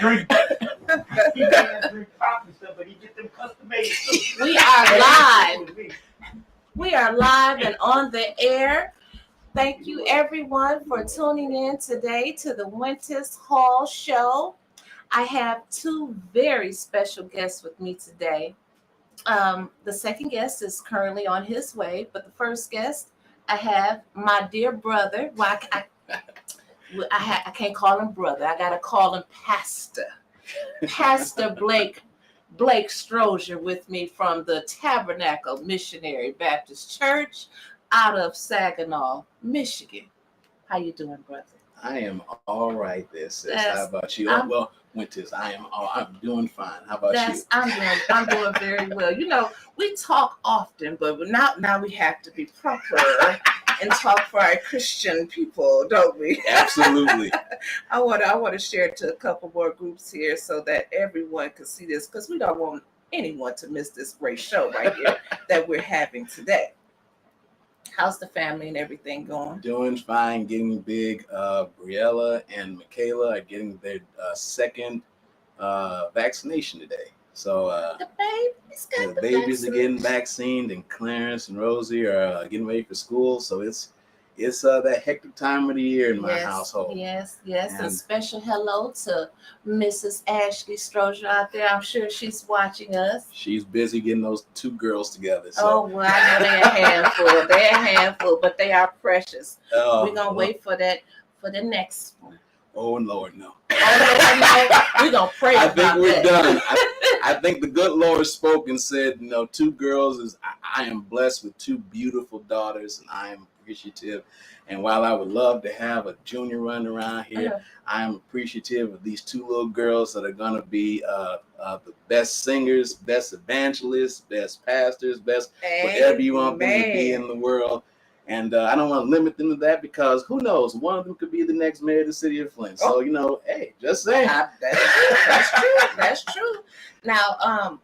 drink. He can't drink coffee stuff, but he get them custom made too. We are live. We are live and on the air. Thank you everyone for tuning in today to the Wyntis Hall Show. I have two very special guests with me today. The second guest is currently on his way, but the first guest, I have my dear brother. Well, I can't call him brother. I gotta call him Pastor. Pastor Blake Strozier with me from the Tabernacle Missionary Baptist Church out of Saginaw, Michigan. How you doing, brother? I am all right there, sis. How about you? Well, Wyntis, I'm doing fine. How about you? I'm doing very well. You know, we talk often, but now we have to be proper and talk for our Christian people, don't we? Absolutely. I want to share it to a couple more groups here so that everyone can see this, because we don't want anyone to miss this great show right here that we're having today. How's the family and everything going? Doing fine, getting big. Briella and Michaela are getting their second vaccination today. So The babies are getting vaccinated, and Clarence and Rosie are getting ready for school. So it's that hectic time of the year in my household. Yes. And special hello to Mrs. Ashley Strozier out there. I'm sure she's watching us. She's busy getting those two girls together. So. Oh, well, I know they're a handful. They're a handful, but they are precious. We're going to wait for that for the next one. Oh, Lord, no. Oh, no. We're going to pray about that. I think we're done. I think the good Lord spoke and said, two girls I am blessed with two beautiful daughters, and I am appreciative. And while I would love to have a junior running around here, I am appreciative of these two little girls that are going to be the best singers, best evangelists, best pastors, best whatever you want them to be in the world. And I don't want to limit them to that, because who knows? One of them could be the next mayor of the city of Flint. So, hey, just saying. That's true. Now,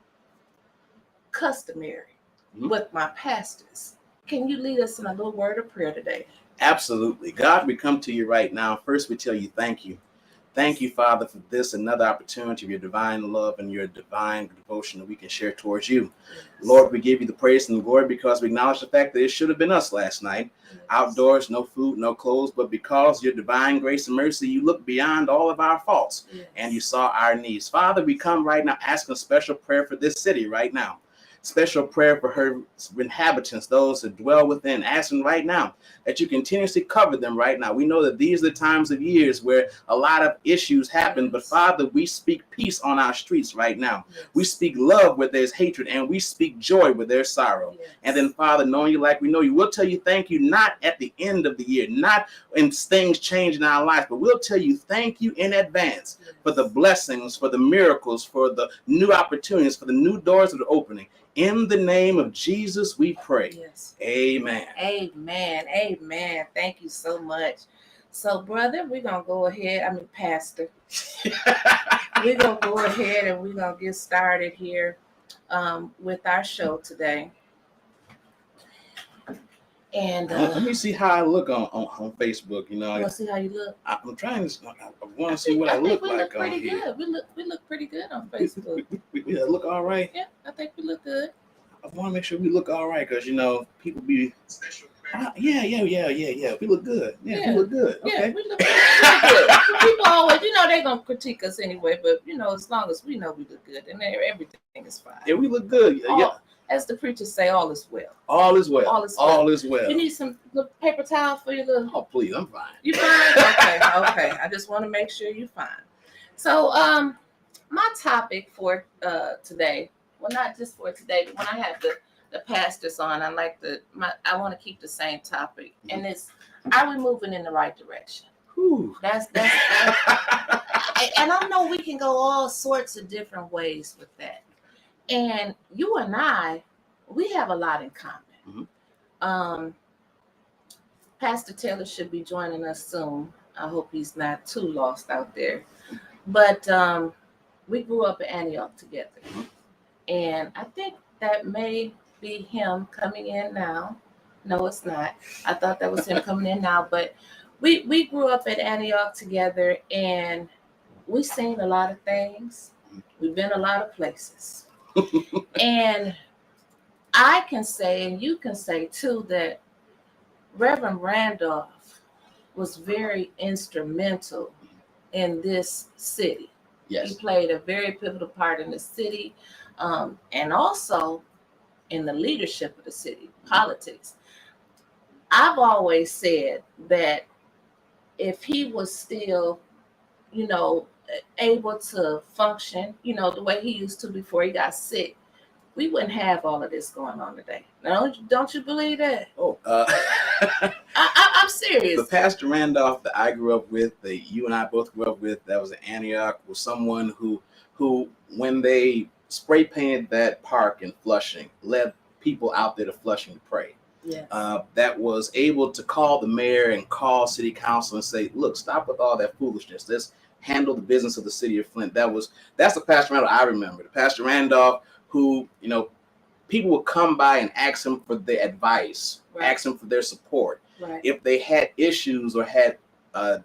customary with my pastors. Can you lead us in a little word of prayer today? Absolutely. God, we come to you right now. First, we tell you thank you. Thank you, Father, for this another opportunity of your divine love and your divine devotion that we can share towards you. Yes. Lord, we give you the praise and the glory because we acknowledge the fact that it should have been us last night. Yes. Outdoors, no food, no clothes, but because your divine grace and mercy, you look beyond all of our faults and you saw our needs. Father, we come right now asking a special prayer for this city right now. Special prayer for her inhabitants, those that dwell within, asking right now that you continuously cover them right now. We know that these are the times of years where a lot of issues happen, but Father, we speak peace on our streets right now. Yes. We speak love where there's hatred, and we speak joy where there's sorrow. Yes. And then, Father, knowing you like we know you, we'll tell you thank you, not at the end of the year, not when things change in our lives, but we'll tell you thank you in advance for the blessings, for the miracles, for the new opportunities, for the new doors that are opening. In the name of Jesus, we pray. Yes. Amen. Amen. Thank you so much. So, brother, we're going to go ahead. Pastor. We're going to go ahead and we're going to get started here with our show today. And let me see how I look on Facebook. You want to see how you look? I'm trying to. I want to see what I look like on here. We look pretty good on Facebook. we look all right. Yeah, I think we look good. I want to make sure we look all right because people be. Yeah. We look good. Yeah, we look good. Okay. Yeah, we look good. People always, they're gonna critique us anyway, but as long as we know we look good, and everything is fine. Yeah, we look good. Yeah. As the preachers say, all is well. All is well. All is well. You need some paper towel for your little... Oh, please, I'm fine. You fine? Okay. I just want to make sure you're fine. So, my topic for today, well, not just for today, but when I have the pastors on, I want to keep the same topic, and it's, are we moving in the right direction? Whew. That's and I know we can go all sorts of different ways with that. And you and I, we have a lot in common. Mm-hmm. Pastor Taylor should be joining us soon. I hope he's not too lost out there. But we grew up in Antioch together. Mm-hmm. And I think that may be him coming in now. No, it's not. I thought that was him coming in now. But we grew up at Antioch together, and we've seen a lot of things. We've been a lot of places. And I can say, and you can say too, that Reverend Randolph was very instrumental in this city. Yes. He played a very pivotal part in the city, and also in the leadership of the city, politics. I've always said that if he was still, you know, able to function, the way he used to before he got sick, we wouldn't have all of this going on today. Now, don't you believe that? Oh, I'm serious. the Pastor Randolph that I grew up with, that you and I both grew up with, that was in Antioch, was someone who, when they spray painted that park in Flushing, led people out there to Flushing to pray. Yes. That was able to call the mayor and call city council and say, look, stop with all that foolishness. Let's handle the business of the city of Flint. That's the Pastor Randolph I remember. The Pastor Randolph who, people would come by and ask him for their advice, Right. ask him for their support. Right. If they had issues or had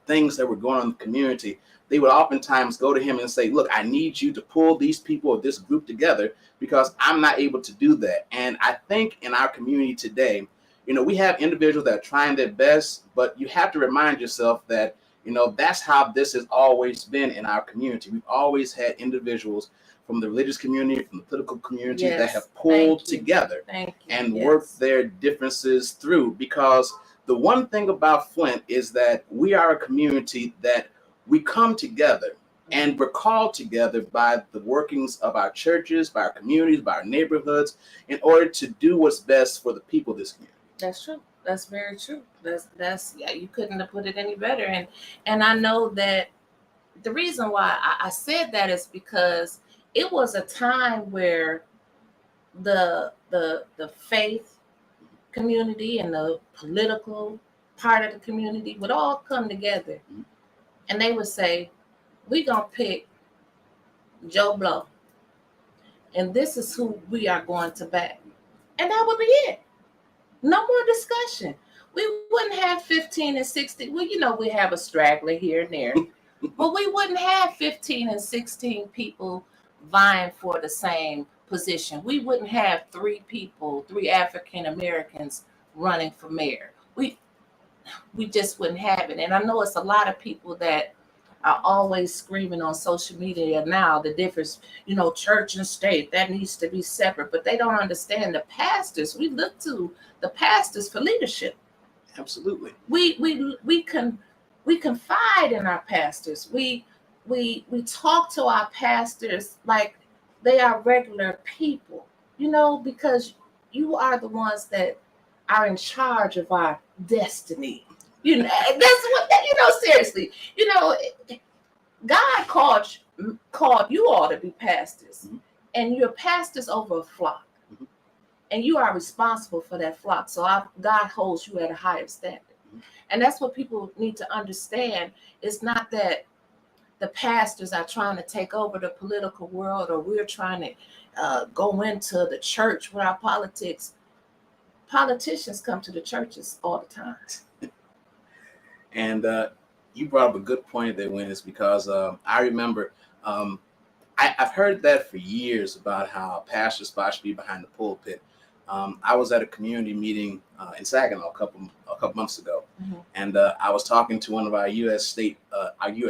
things that were going on in the community, they would oftentimes go to him and say, look, I need you to pull these people or this group together because I'm not able to do that. And I think in our community today, we have individuals that are trying their best, but you have to remind yourself that, that's how this has always been in our community. We've always had individuals from the religious community, from the political community, Yes. that have pulled together and worked their differences through. Because the one thing about Flint is that we are a community that we come together and we're called together by the workings of our churches, by our communities, by our neighborhoods, in order to do what's best for the people of this community. That's true. That's very true. That's yeah, you couldn't have put it any better. And I know that the reason why I said that is because it was a time where the faith community and the political part of the community would all come together, and they would say, we're going to pick Joe Blow, and this is who we are going to back. And that would be it. No more discussion. We wouldn't have 15 and 16. Well, we have a straggler here and there, but we wouldn't have 15 and 16 people vying for the same position. We wouldn't have three African Americans running for mayor. We just wouldn't have it. And I know it's a lot of people that are always screaming on social media now the difference, church and state, that needs to be separate, but they don't understand the pastors. We look to the pastors for leadership. Absolutely. We confide in our pastors. We talk to our pastors like they are regular people, because you are the ones that are in charge of our destiny. That's what, seriously, God called you all to be pastors, and you're pastors over a flock, and you are responsible for that flock. So God holds you at a higher standard. And that's what people need to understand. It's not that the pastors are trying to take over the political world, or we're trying to go into the church with our politics. Politicians come to the churches all the time. And you brought up a good point there, Wyntis, because I remember I've heard that for years about how a pastor's spot should be behind the pulpit. I was at a community meeting in Saginaw a couple months ago, and I was talking to one of our U.S.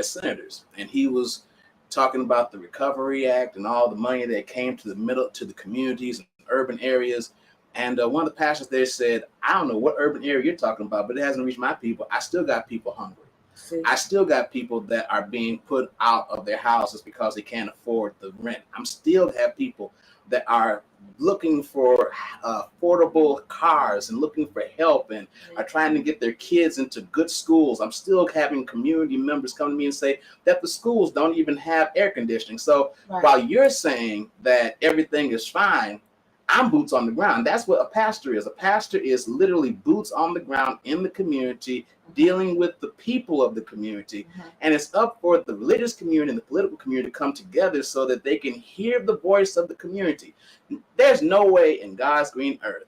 senators, and he was talking about the Recovery Act and all the money that came to the communities and urban areas. And one of the pastors there said, I don't know what urban area you're talking about, but it hasn't reached my people. I still got people hungry. See? I still got people that are being put out of their houses because they can't afford the rent. I'm still have people that are looking for affordable cars and looking for help and are trying to get their kids into good schools. I'm still having community members come to me and say that the schools don't even have air conditioning. So while you're saying that everything is fine, I'm boots on the ground. That's what a pastor is. A pastor is literally boots on the ground in the community, dealing with the people of the community. And it's up for the religious community and the political community to come together so that they can hear the voice of the community. There's no way in God's green earth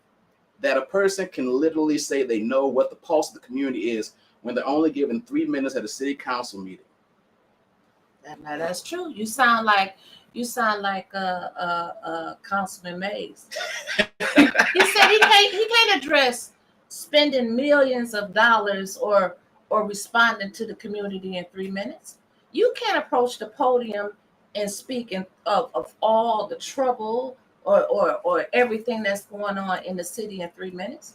that a person can literally say they know what the pulse of the community is when they're only given 3 minutes at a city council meeting. Now that's true. You sound like Councilman Mays. He said he can't address spending millions of dollars or responding to the community in 3 minutes. You can't approach the podium and speak of all the trouble or everything that's going on in the city in 3 minutes.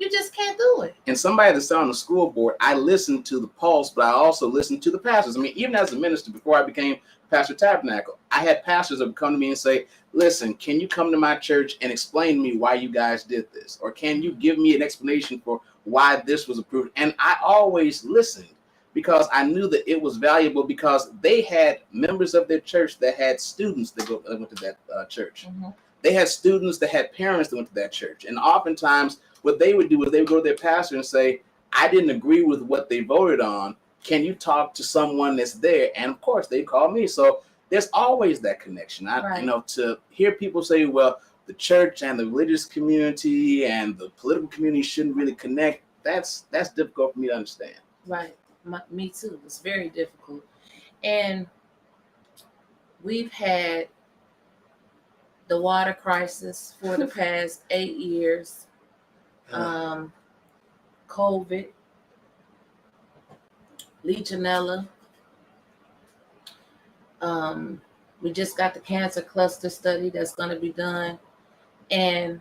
You just can't do it. And somebody that's on the school board, I listened to the pulse, but I also listened to the pastors. I mean, even as a minister, before I became Pastor Tabernacle, I had pastors that would come to me and say, listen, can you come to my church and explain to me why you guys did this? Or can you give me an explanation for why this was approved? And I always listened because I knew that it was valuable because they had members of their church that had students that went to that church. Mm-hmm. They had students that had parents that went to that church. And oftentimes what they would do is they would go to their pastor and say, I didn't agree with what they voted on. Can you talk to someone that's there? And of course, they call me. So there's always that connection. To hear people say, well, the church and the religious community and the political community shouldn't really connect. That's difficult for me to understand. Right. Me too. It's very difficult. And we've had the water crisis for the past 8 years. COVID, Legionella. We just got the cancer cluster study that's going to be done. And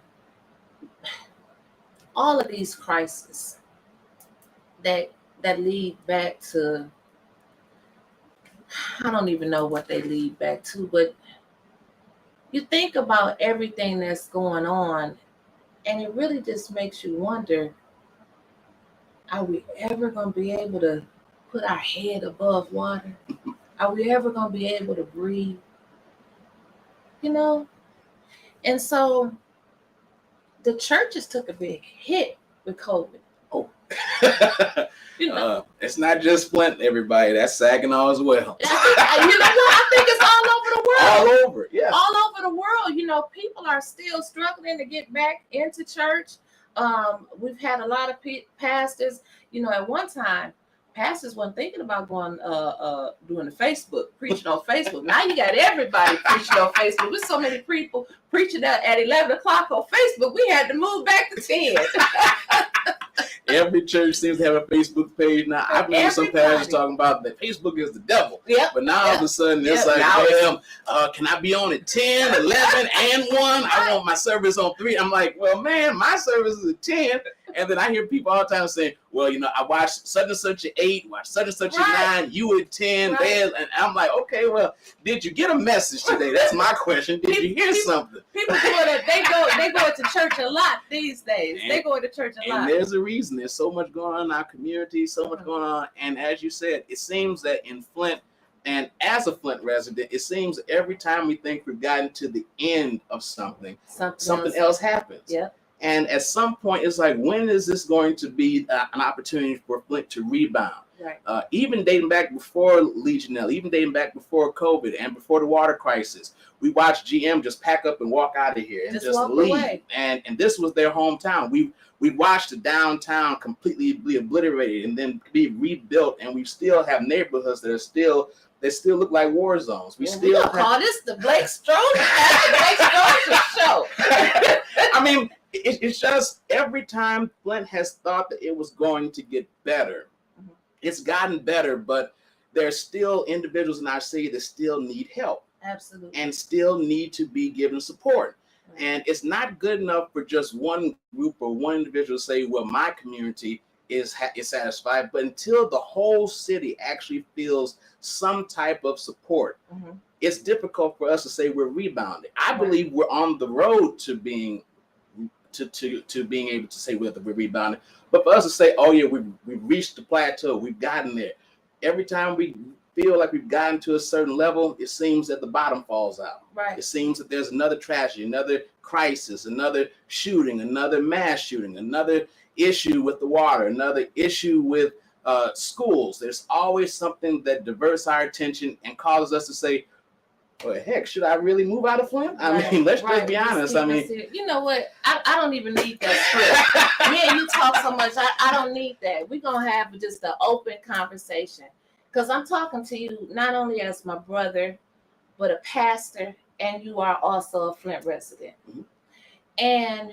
all of these crises that lead back to, I don't even know what they lead back to, but you think about everything that's going on, and it really just makes you wonder, are we ever going to be able to put our head above water? Are we ever going to be able to breathe? And so the churches took a big hit with COVID. Oh, it's not just Flint, everybody. That's Saginaw as well. I think it's all over the world. All over, yeah. All over the world. People are still struggling to get back into church. We've had a lot of pastors. At one time, pastors weren't thinking about going doing the Facebook, preaching on Facebook. Now you got everybody preaching on Facebook. There's so many people preaching at 11 o'clock on Facebook. We had to move back to 10. Every church seems to have a Facebook page now. I've heard some pastors talking about that Facebook is the devil. Yep. But now all of a sudden it's like, damn, can I be on at 10, 11, and 1? I want my service on 3. I'm like, well, man, my service is at 10. And then I hear people all the time saying, well, I watched such and such at 8, watched such and such at 9, you at 10. Right. And I'm like, okay, well, did you get a message today? That's my question. Did you hear something? People they go to church a lot these days. They go to church a lot. And there's a reason. There's so much going on in our community, so much going on. And as you said, it seems that in Flint, and as a Flint resident, it seems every time we think we've gotten to the end of something else happens. Yeah. And at some point, it's like, when is this going to be an opportunity for Flint to rebound? Right. Even dating back before Legionella, even dating back before COVID and before the water crisis, we watched GM just pack up and walk out of here and just leave. Away. And this was their hometown. We watched the downtown completely be obliterated and then be rebuilt, and we still have neighborhoods that still look like war zones. We call this the Blake Stroger show. I mean, it's just every time Flint has thought that it was going to get better, it's gotten better, but there's still individuals in our city that still need help. Absolutely. And still need to be given support. Right. And it's not good enough for just one group or one individual to say, well, my community is satisfied, but until the whole city actually feels some type of support, it's difficult for us to say we're rebounding. I believe we're on the road to being able to say whether we're rebounding. But for us to say, oh yeah, we've reached the plateau, we've gotten there. Every time we feel like we've gotten to a certain level, it seems that the bottom falls out. Right. It seems that there's another tragedy, another crisis, another shooting, another mass shooting, another issue with the water, another issue with schools. There's always something that diverts our attention and causes us to say, well, heck, should I really move out of Flint? I mean, let's just be honest. I mean, you know what? I don't even need that script. Me and you talk so much. I don't need that. We're going to have just an open conversation. Because I'm talking to you not only as my brother, but a pastor, and you are also a Flint resident. Mm-hmm. And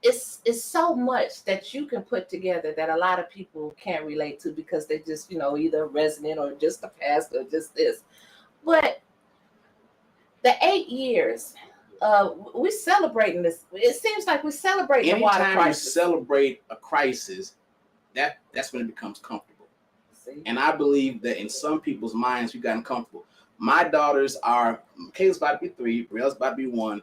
it's so much that you can put together that a lot of people can't relate to because they just, either a resident or just a pastor or just this. But the 8 years, we're celebrating this. It seems like we're celebrating the water Anytime you crisis. celebrate a crisis, that's when it becomes comfortable. See? And I believe that in some people's minds, we've gotten comfortable. My daughters are, Kayla's about to be 3, Brielle's about to be 1.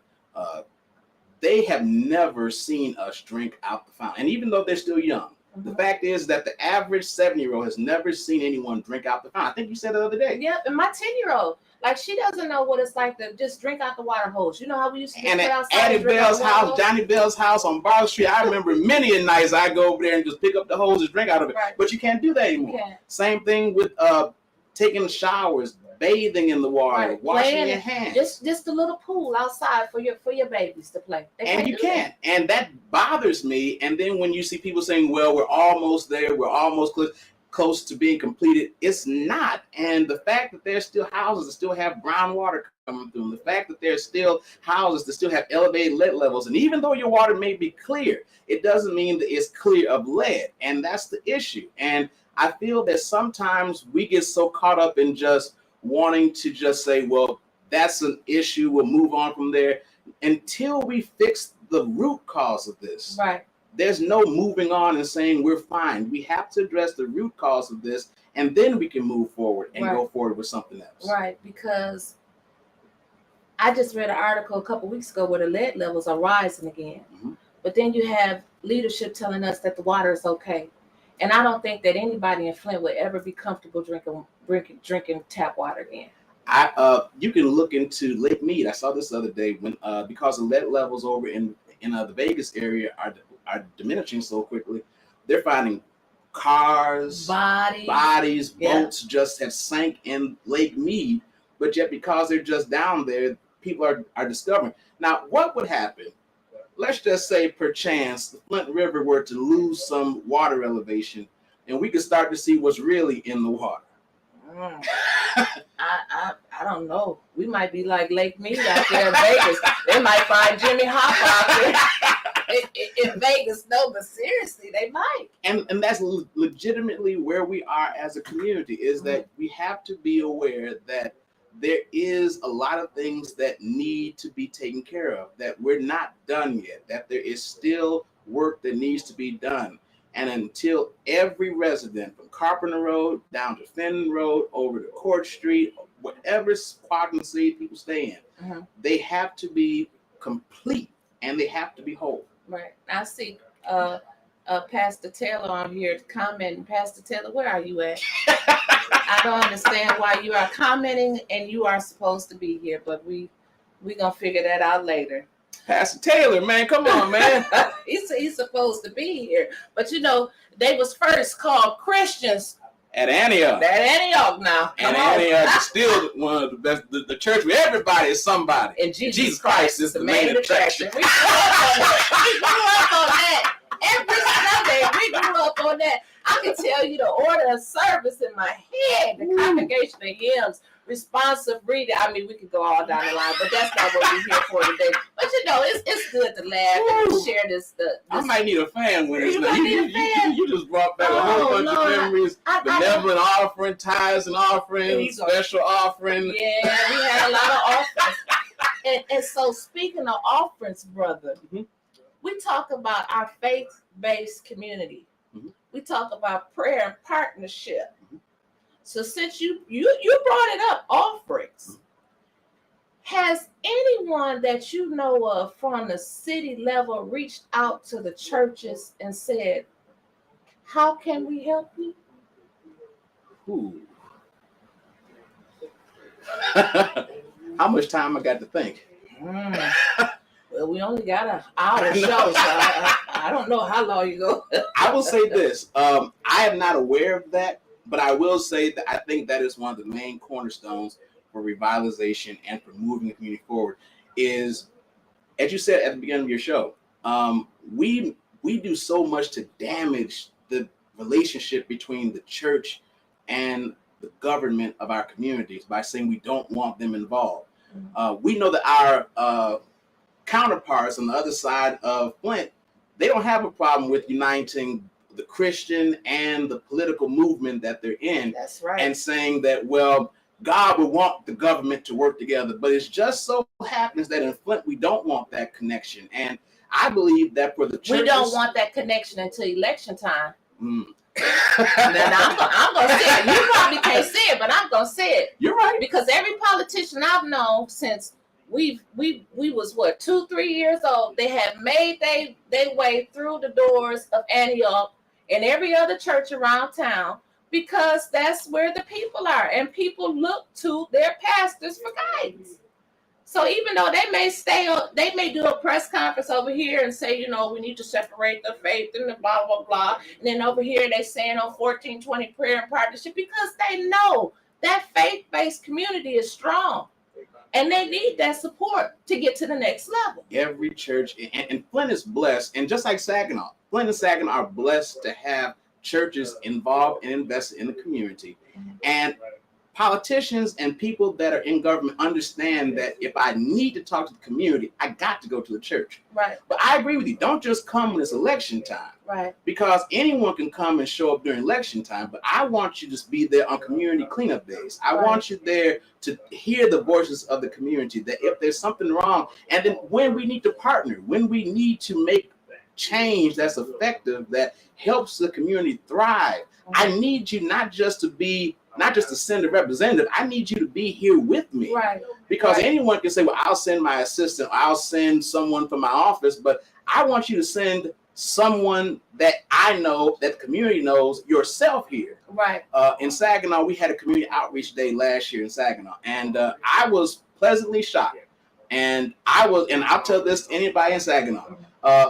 They have never seen us drink out the fountain. And even though they're still young, the fact is that the average 7-year-old has never seen anyone drink out the fountain. I think you said the other day. Yeah, and my 10-year-old, like, she doesn't know what it's like to just drink out the water hose. You know how we used to just And sit at outside Addie and drink out Bell's the water house, hose? Johnny Bell's house on Bar Street, I remember many a nights I go over there and just pick up the hose and drink out of it. Right. But you can't do that anymore. You can't. Same thing with taking showers, bathing in the water, Right. washing Playing your it. hands. Just a little pool outside for your babies to play. They And you do that. can't. And that bothers me. And then when you see people saying, well, we're almost there, we're almost close to being completed, it's not. And the fact that there's still houses that still have groundwater coming through them, the fact that there's still houses that still have elevated lead levels, and even though your water may be clear, it doesn't mean that it's clear of lead. And that's the issue. And I feel that sometimes we get so caught up in just wanting to just say, well, that's an issue, we'll move on from there, until we fix the root cause of this. Right. There's no moving on and saying we're fine. We have to address the root cause of this, and then we can move forward and go forward with something else. Right, because I just read an article a couple weeks ago where the lead levels are rising again. Mm-hmm. But then you have leadership telling us that the water is okay. And I don't think that anybody in Flint would ever be comfortable drinking tap water again. You can look into Lake Mead. I saw this the other day when because the lead levels over in the Vegas area are diminishing so quickly, they're finding cars, bodies, boats just have sank in Lake Mead. But yet, because they're just down there, people are discovering. Now, what would happen? Let's just say, perchance, the Flint River were to lose some water elevation, and we could start to see what's really in the water. I don't know. We might be like Lake Mead out there in Vegas. They might find Jimmy Hoffa out there in Vegas. No, but seriously, they might. And that's legitimately where we are as a community, is that we have to be aware that there is a lot of things that need to be taken care of, that we're not done yet, that there is still work that needs to be done. And until every resident from Carpenter Road down to Fenton Road over to Court Street, whatever quadrant city people stay in, they have to be complete and they have to be whole. Right. I see Pastor Taylor on here commenting. Pastor Taylor, where are you at? I don't understand why you are commenting and you are supposed to be here, but we gonna figure that out later. Pastor Taylor, man, come on, man. He's supposed to be here, but they was first called Christians at Antioch. Now, and Antioch is still one of the best. The church where everybody is somebody. And Jesus Christ is the main attraction. We grew up on that. Every Sunday, we grew up on that. I can tell you the order of service in my head, the congregation of hymns, responsive reading. I mean, we could go all down the line, but that's not what we're here for today. But it's good to laugh and share this. I might need a fan with this. You just brought back a whole bunch of memories. Benevolent offering, tithes and offerings, special offering. Yeah, we had a lot of offerings. And so, speaking of offerings, brother, we talk about our faith-based community. We talk about prayer and partnership. So since you brought it up, offerings, has anyone that you know of from the city level reached out to the churches and said, how can we help you? How much time I got to think? Well, we only got an hour show, so I don't know how long you go. I will say this. I am not aware of that, but I will say that I think that is one of the main cornerstones for revitalization and for moving the community forward is, as you said at the beginning of your show, we do so much to damage the relationship between the church and the government of our communities by saying we don't want them involved. We know that our counterparts on the other side of Flint, they don't have a problem with uniting the Christian and the political movement that they're in. That's right. And saying that, well, God would want the government to work together, but it just so happens that in Flint we don't want that connection. And I believe that for the churches, we don't want that connection until election time. Mm. Now, I'm gonna say it. You probably can't say it, but I'm gonna say it. You're right. Because every politician I've known since we was what 2-3 years old, they have made they way through the doors of Antioch and every other church around town, because that's where the people are, and people look to their pastors for guidance. So even though they may do a press conference over here and say, we need to separate the faith and the blah, blah, blah. And then over here they saying on 1420 prayer and partnership, because they know that faith-based community is strong. And they need that support to get to the next level. Every church, and Flint is blessed, and just like Saginaw, Flint and Saginaw are blessed to have churches involved and invested in the community. And politicians and people that are in government understand that if I need to talk to the community, I got to go to the church. Right. But I agree with you. Don't just come when it's election time. Right. Because anyone can come and show up during election time, but I want you to be there on community cleanup days. I want you there to hear the voices of the community, that if there's something wrong, and then when we need to partner, when we need to make change that's effective, that helps the community thrive. I need you not just to send a representative. I need you to be here with me. Right. Because anyone can say, well, I'll send my assistant, I'll send someone from my office, but I want you to send someone that I know, that the community knows, yourself here. Right. In Saginaw, we had a community outreach day last year in Saginaw, and I was pleasantly shocked. And I'll tell this to anybody in Saginaw.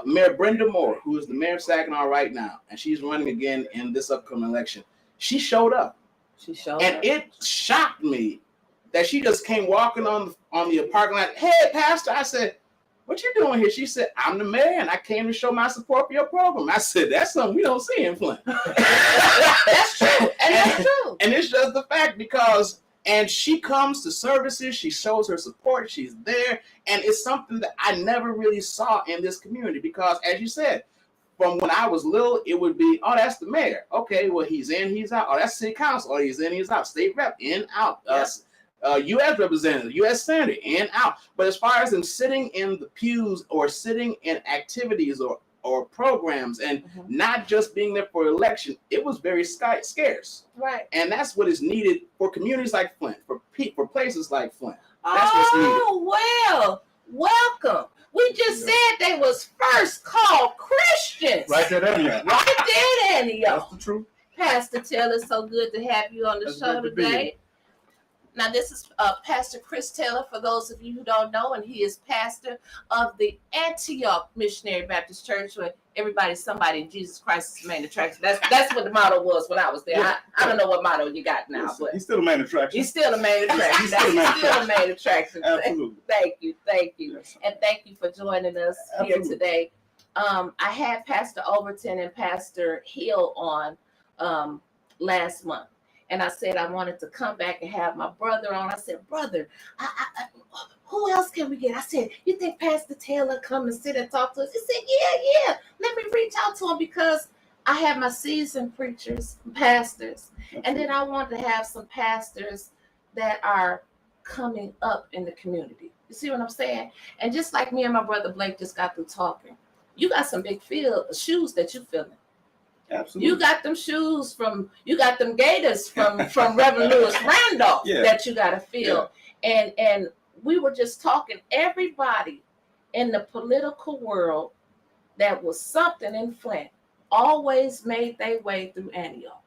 Mayor Brenda Moore, who is the mayor of Saginaw right now, and she's running again in this upcoming election, she showed up. And it shocked me that she just came walking on the parking lot. Hey, Pastor, I said, what you doing here? She said, I'm the mayor, and I came to show my support for your program. I said, that's something we don't see in Flint. That's true. And that's true. And it's just the fact and she comes to services, she shows her support, she's there, and it's something that I never really saw in this community, because as you said, from when I was little, it would be, oh, that's the mayor. Okay, well, he's in, he's out. Oh, that's city council. Oh, he's in, he's out. State rep, in, out. U.S. representative, U.S. senator, in, out. But as far as them sitting in the pews or sitting in activities or programs and not just being there for election, it was very scarce. Right. And that's what is needed for communities like Flint, for places like Flint. That's what's needed. Oh, well, welcome. We just said they was first called Christians. Right there, Antioch. Right there, Antioch. That's the truth. Pastor Taylor, so good to have you on the show today. Now, this is Pastor Chris Taylor, for those of you who don't know, and he is pastor of the Antioch Missionary Baptist Church, where everybody's somebody in Jesus Christ's main attraction. That's what the motto was when I was there. Yeah. I don't know what motto you got now, but he's still the main attraction. He's still the main attraction. He's still the main attraction. Absolutely. Thank you. Yes. And thank you for joining us here today. I had Pastor Overton and Pastor Hill on last month. And I said I wanted to come back and have my brother on. I said, brother, who else can we get? I said, you think Pastor Taylor come and sit and talk to us? He said, yeah. Let me reach out to him, because I have my seasoned preachers, pastors. And then I want to have some pastors that are coming up in the community. You see what I'm saying? And just like me and my brother Blake just got through talking, you got some big shoes that you feeling. Absolutely. You got them shoes you got them gators from Reverend Lewis Randolph that you got to feel. Yeah. And we were just talking, everybody in the political world that was something in Flint always made their way through Antioch.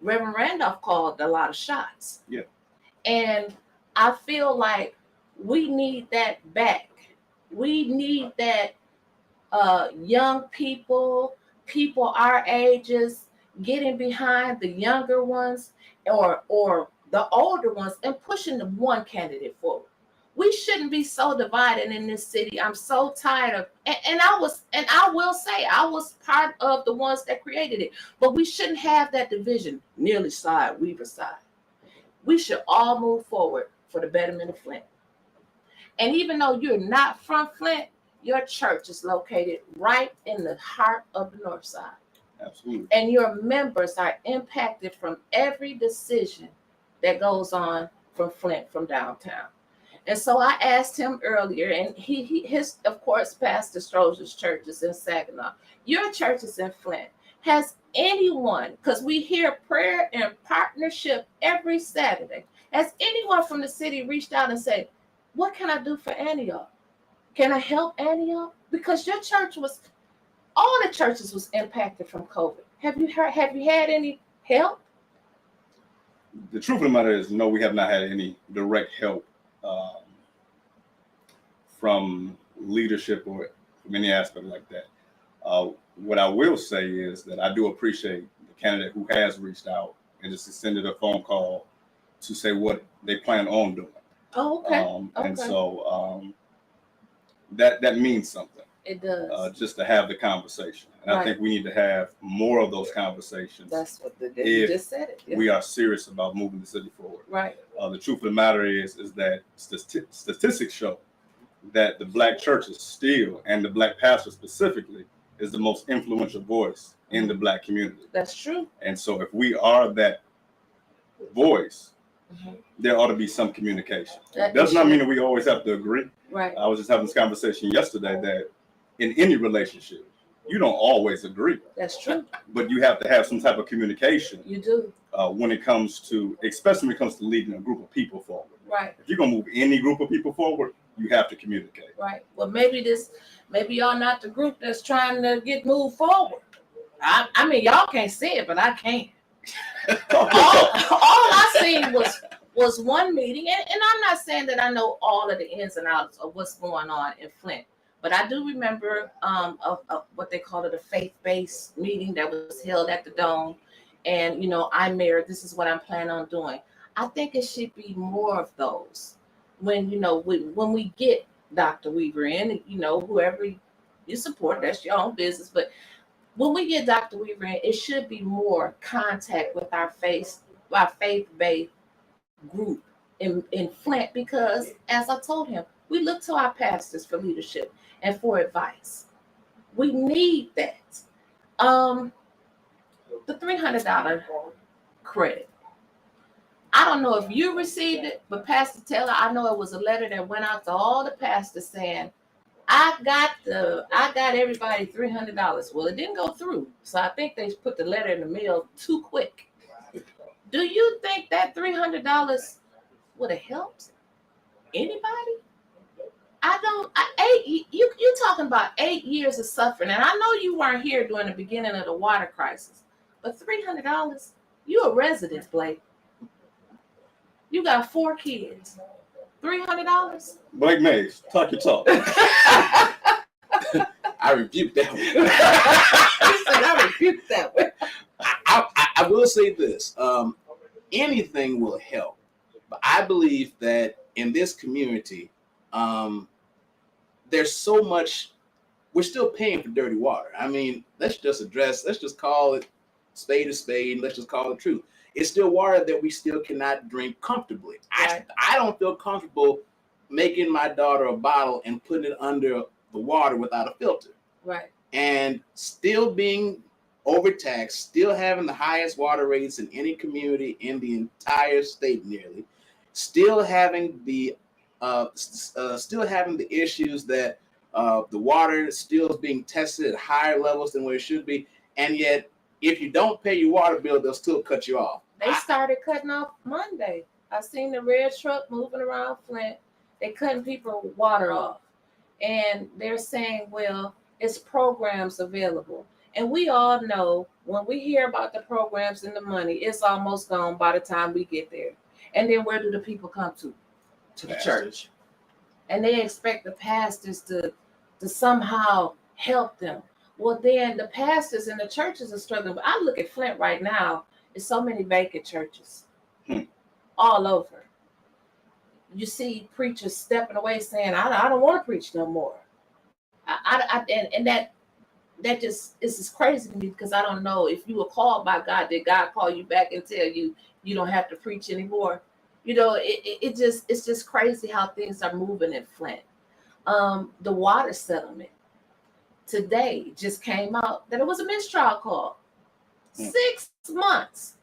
Reverend Randolph called a lot of shots. Yeah. And I feel like we need that back. We need that young people our ages getting behind the younger ones or the older ones and pushing the one candidate forward. We shouldn't be so divided in this city. I'm so tired of, and I will say, I was part of the ones that created it. But we shouldn't have that division. Nearly side, Weaver side. We should all move forward for the betterment of Flint. And even though you're not from Flint, your church is located right in the heart of the North Side. Absolutely. And your members are impacted from every decision that goes on from Flint, from downtown. And so I asked him earlier, and his, of course, Pastor Stroger's church is in Saginaw. Your church is in Flint. Has anyone, because we hear prayer and partnership every Saturday, has anyone from the city reached out and said, what can I do for Antioch? Can I help Antioch? Because your church was, all the churches was impacted from COVID. Have you had any help? The truth of the matter is, no, we have not had any direct help from leadership or from any aspect like that. What I will say is that I do appreciate the candidate who has reached out and just extended a phone call to say what they plan on doing. Oh, okay. And so that means something. It does. Just to have the conversation. And Right. I think we need to have more of those conversations. That's what you If just said it. Yeah. We are serious about moving the city forward. Right. The truth of the matter is that statistics show that the Black churches still, and the Black pastor specifically, is the most influential voice in the Black community. That's true. And so if we are that voice, Mhm. there ought to be some communication. That Does is not true. mean that we always have to agree. Right. I was just having this conversation yesterday that in any relationship, you don't always agree, That's true. but you have to have some type of communication You do. when it comes to, especially when it comes to leading a group of people forward. Right. If you're gonna move any group of people forward, you have to communicate. Right. Well, maybe y'all not the group that's trying to get moved forward. I mean, y'all can't see it, but I can. all I seen was one meeting, and I'm not saying that I know all of the ins and outs of what's going on in Flint, but I do remember of what they call it, a faith-based meeting that was held at the Dome, and I'm mayor. This is what I'm planning on doing. I think it should be more of those. When when we get Dr. Weaver in, whoever you support, that's your own business, but when we get Dr. Weaver in, it should be more contact with our faith-based group in Flint, because as I told him, we look to our pastors for leadership and for advice. We need that. The $300 credit. I don't know if you received it, but Pastor Taylor, I know it was a letter that went out to all the pastors saying, I got everybody $300. Well, it didn't go through. So I think they put the letter in the mail too quick. Do you think that $300 would have helped anybody? You talking about 8 years of suffering. And I know you weren't here during the beginning of the water crisis, but $300, you a resident, Blake. You got 4 kids. $300? Blake Mays, talk your talk. I rebuke that one. He said, I rebuke that one. I will say this. Anything will help. But I believe that in this community, there's so much, we're still paying for dirty water. I mean, let's just call it spade a spade, and let's just call it truth. It's still water that we still cannot drink comfortably. Right. I don't feel comfortable making my daughter a bottle and putting it under the water without a filter. Right. And still being overtaxed, still having the highest water rates in any community in the entire state nearly, still having the issues that the water still is being tested at higher levels than what it should be, and yet if you don't pay your water bill, they'll still cut you off. They started cutting off Monday. I seen the red truck moving around Flint. They cutting people water off. And they're saying, well, it's programs available. And we all know when we hear about the programs and the money, it's almost gone by the time we get there. And then where do the people come to? To the church. And they expect the pastors to somehow help them. Well, then the pastors and the churches are struggling. But I look at Flint right now, there's so many vacant churches all over. you see preachers stepping away saying, I don't want to preach no more. And that just is just crazy to me, because I don't know if you were called by God. Did God call you back and tell you you don't have to preach anymore? You know, it's just crazy how things are moving in Flint. The water settlement today just came out that it was a mistrial call. 6 months.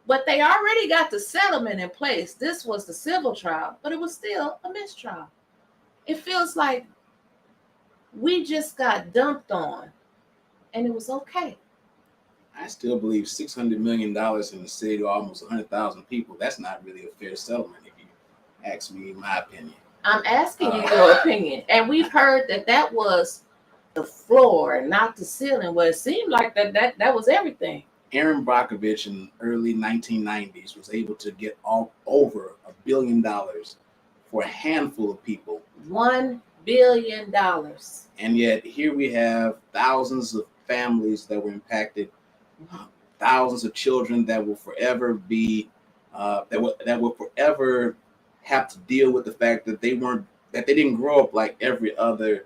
But they already got the settlement in place. This was the civil trial, but it was still a mistrial. It feels like we just got dumped on and it was okay. I still believe $600 million in the city to almost 100,000 people, that's not really a fair settlement, if you ask me my opinion. I'm asking you your opinion. And we've heard that was the floor, not the ceiling. Well, it seemed like that was everything. Aaron Brockovich in early 1990s was able to get over $1 billion for a handful of people. $1 billion. And yet here we have thousands of families that were impacted, thousands of children that will forever be that will forever have to deal with the fact that they didn't grow up like every other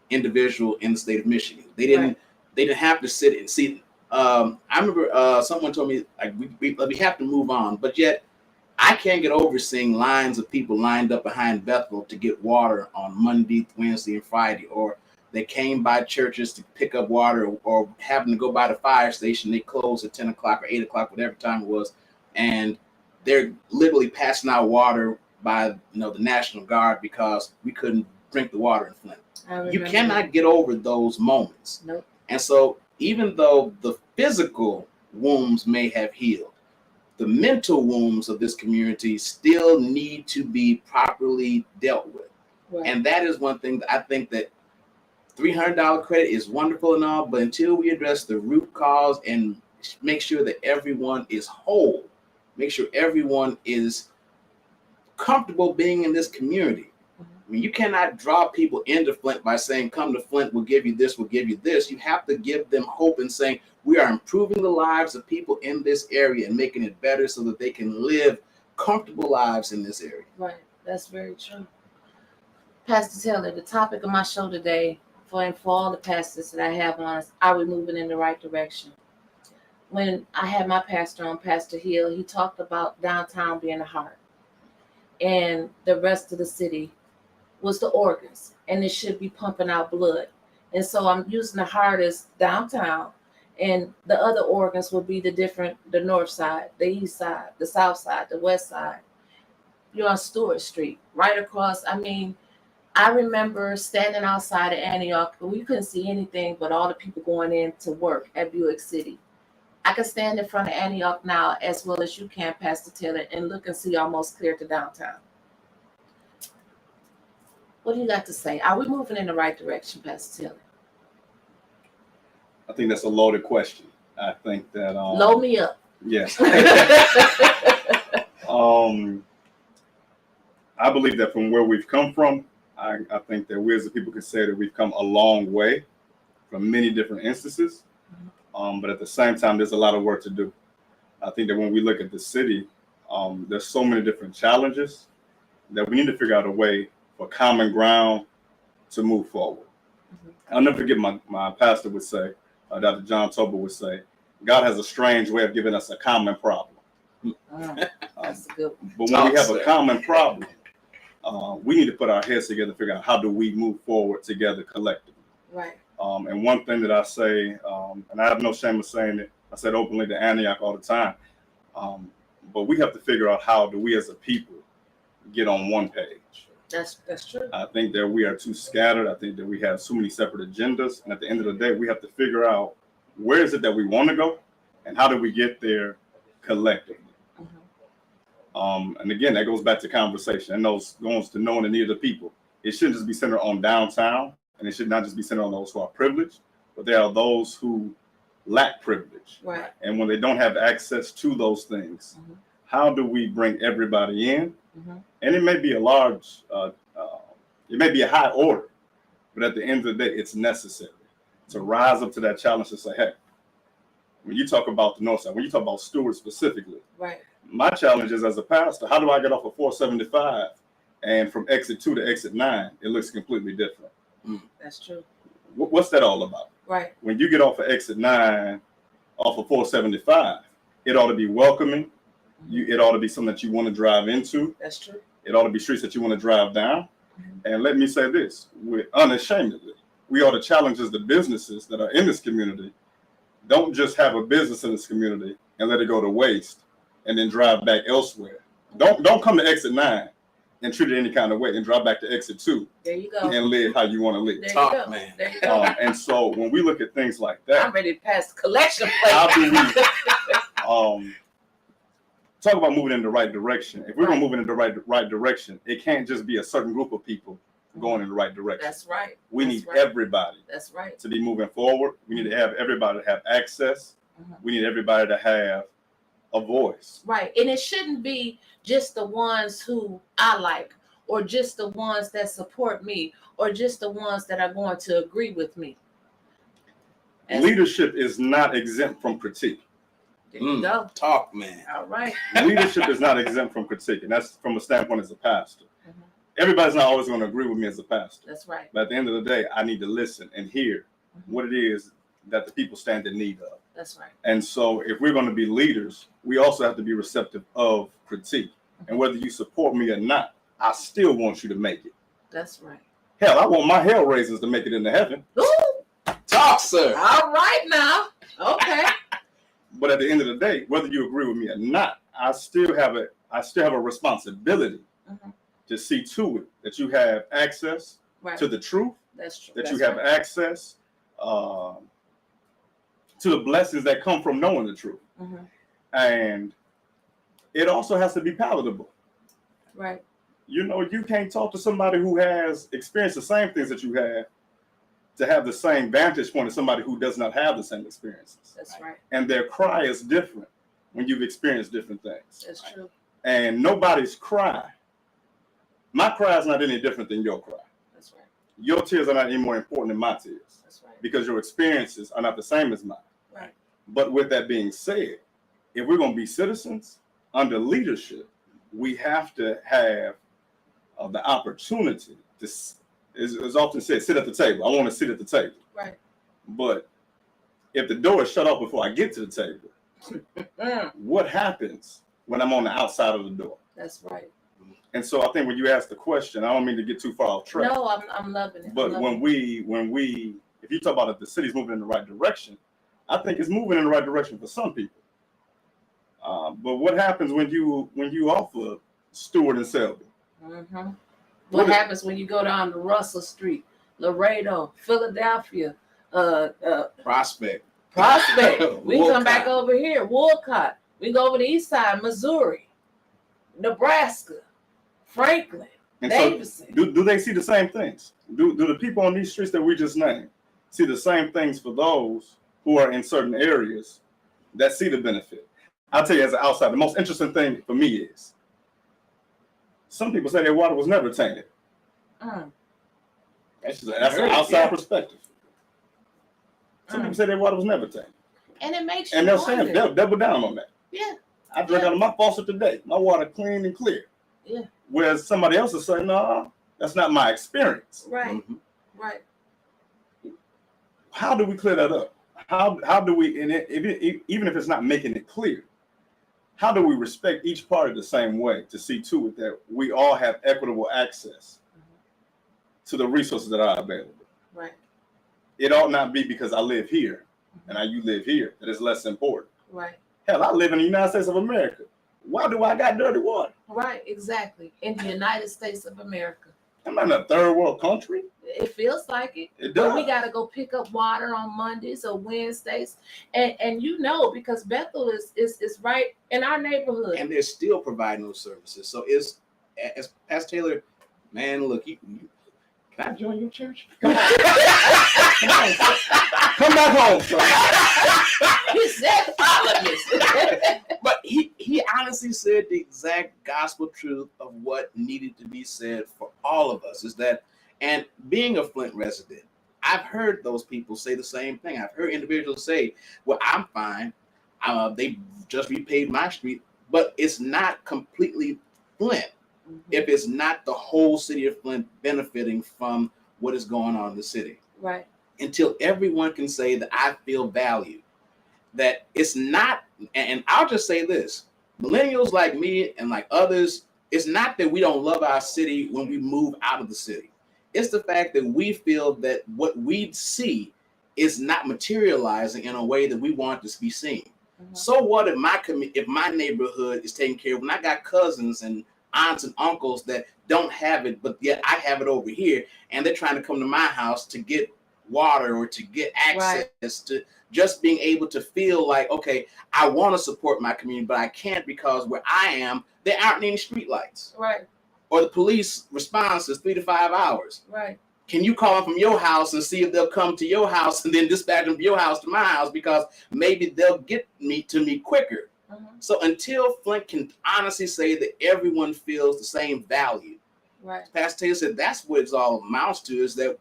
individual in the state of Michigan. They didn't have to sit and see. I remember someone told me, like, we have to move on, but yet I can't get over seeing lines of people lined up behind Bethel to get water on Monday, Wednesday, and Friday, or they came by churches to pick up water, or having to go by the fire station. They closed at 10 o'clock or 8 o'clock, whatever time it was, and they're literally passing out water by the National Guard because we couldn't drink the water in Flint. You cannot get over those moments. Nope. And so even though the physical wounds may have healed, the mental wounds of this community still need to be properly dealt with. Right. And that is one thing that I think that $300 credit is wonderful and all, but until we address the root cause and make sure that everyone is whole, make sure everyone is comfortable being in this community. I mean, you cannot draw people into Flint by saying, come to Flint, we'll give you this, we'll give you this. You have to give them hope and saying, we are improving the lives of people in this area and making it better so that they can live comfortable lives in this area. Right. That's very true. Pastor Taylor, the topic of my show today, for all the pastors that I have on, is, are we moving in the right direction? When I had my pastor on, Pastor Hill, he talked about downtown being the heart, and the rest of the city was the organs, and it should be pumping out blood. And so I'm using the heart as downtown, and the other organs will be the north side, the east side, the south side, the west side. You're on Stewart Street, right across. I mean, I remember standing outside of Antioch, but we couldn't see anything but all the people going in to work at Buick City. I can stand in front of Antioch now as well as you can, Pastor Taylor, and look and see almost clear to downtown. What do you got to say? Are we moving in the right direction, Pastor Taylor? I think that's a loaded question. I think that load me up. Yes. I believe that from where we've come from, I think that we as a people can say that we've come a long way from many different instances. But at the same time, there's a lot of work to do. I think that when we look at the city, there's so many different challenges that we need to figure out a way for common ground to move forward. I'll never forget my pastor would say, Dr. John Tober would say, God has a strange way of giving us a common problem. That's a good one. But when we have a common problem, we need to put our heads together and figure out how do we move forward together collectively. Right. And one thing that I say, and I have no shame of saying it, I said openly to Antioch all the time, but we have to figure out how do we as a people get on one page. That's true. I think that we are too scattered. I think that we have too many separate agendas. And at the end of the day, we have to figure out where is it that we want to go and how do we get there collectively. And again, that goes back to conversation and goes to knowing the need of the people. It shouldn't just be centered on downtown, and it should not just be centered on those who are privileged, but there are those who lack privilege. Right. And when they don't have access to those things, how do we bring everybody in? And it may be a large, it may be a high order, but at the end of the day, it's necessary to rise up to that challenge and say, hey, when you talk about the north side, when you talk about Stewart specifically, right, My challenge is, as a pastor, how do I get off of 475 and from exit 2 to exit 9, it looks completely different? That's true. What's that all about? Right. When you get off of exit 9, off of 475, it ought to be welcoming. It ought to be something that you want to drive into. That's true. It ought to be streets that you want to drive down. And let me say this, unashamedly, we ought to challenge as the businesses that are in this community. Don't just have a business in this community and let it go to waste and then drive back elsewhere. Don't come to exit 9 and treat it any kind of way and drive back to exit 2. There you go. And live how you want to live. There Talk, you go. man. There you go. And so when we look at things like that, I'm ready to pass the collection plate. how do we talk about moving in the right direction? If we're going to move in the right direction, it can't just be a certain group of people going in the right direction. That's right. We That's need right. everybody That's right. to be moving forward. We need to have everybody to have access. We need everybody to have a voice. Right. And it shouldn't be just the ones who I like, or just the ones that support me, or just the ones that are going to agree with me. And Leadership is not exempt from critique. there you go. Talk, man. All right. Leadership is not exempt from critique, and that's from a standpoint as a pastor. Everybody's not always going to agree with me as a pastor. That's right. But at the end of the day, I need to listen and hear what it is that the people stand in need of. That's right. And so if we're going to be leaders, we also have to be receptive of critique. And whether you support me or not, I still want you to make it. That's right. Hell, I want my hell raisers to make it into heaven. Ooh, Talk, sir. all right now. Okay. But at the end of the day, whether you agree with me or not, I still have a responsibility to see to it that you have access Right. to the truth, That's true. that That's you have right. access to the blessings that come from knowing the truth. And it also has to be palatable. Right. You know, you can't talk to somebody who has experienced the same things that you have the same vantage point as somebody who does not have the same experiences. That's right. And their cry is different when you've experienced different things. That's true. And nobody's cry, my cry is not any different than your cry. That's right. Your tears are not any more important than my tears That's right. because your experiences are not the same as mine. Right. But with that being said, if we're going to be citizens under leadership, we have to have the opportunity to, as often said, sit at the table. I want to sit at the table. Right. But if the door is shut off before I get to the table, what happens when I'm on the outside of the door? That's right. And so I think when you ask the question, I don't mean to get too far off track. No, I'm loving it. But when we, if you talk about if the city's moving in the right direction, I think it's moving in the right direction for some people. But what happens when you offer Stewart and Selby? What happens when you go down to Russell Street, Laredo, Philadelphia, Prospect. Prospect? We come Wolcott. back over here, Wolcott. We go over the east side, Missouri, Nebraska, Franklin, And Davidson. so do they see the same things? Do the people on these streets that we just named see the same things for those who are in certain areas that see the benefit? I'll tell you as an outsider, the most interesting thing for me is some people say their water was never tainted. That's an outside perspective. Some people say their water was never tainted. And it makes you And they'll wonder. say they'll double down on that. Yeah. I drink out of my faucet today. My water clean and clear. Yeah. Whereas somebody else will say, no, that's not my experience. Right. Right. How do we clear that up? How do we, and even if it's not making it clear, how do we respect each party the same way to see to it that we all have equitable access to the resources that are available? Right. It ought not be because I live here and you live here that it's less important. Right. Hell, I live in the United States of America. Why do I got dirty water? Right. Exactly. In the United States of America. I'm not in a third world country. It feels like it. It But does. we got to go pick up water on Mondays or Wednesdays. And you know, because Bethel is right in our neighborhood. And they're still providing those services. So it's, as Pastor Taylor, man, look, can I join your church? Come on. Come back home, son. He said follow me. But he honestly said the exact gospel truth of what needed to be said for all of us is that, and being a Flint resident, I've heard those people say the same thing. I've heard individuals say, well, I'm fine. They just repaid my street. but it's not completely Flint if it's not the whole city of Flint benefiting from what is going on in the city. Right. Until everyone can say that I feel valued, that it's not, and I'll just say this, millennials like me and like others, it's not that we don't love our city when we move out of the city. It's the fact that we feel that what we see is not materializing in a way that we want it to be seen. So what if my neighborhood is taken care of when I got cousins and aunts and uncles that don't have it, but yet I have it over here, and they're trying to come to my house to get water or to get access to just being able to feel like, okay, I want to support my community, but I can't because where I am, there aren't any street lights. Right. Or the police response is 3 to 5 hours. Right. Can you call them from your house and see if they'll come to your house and then dispatch them from your house to my house because maybe they'll get to me quicker. So until Flint can honestly say that everyone feels the same value, right. Pastor Taylor said that's what it's all amounts to, is that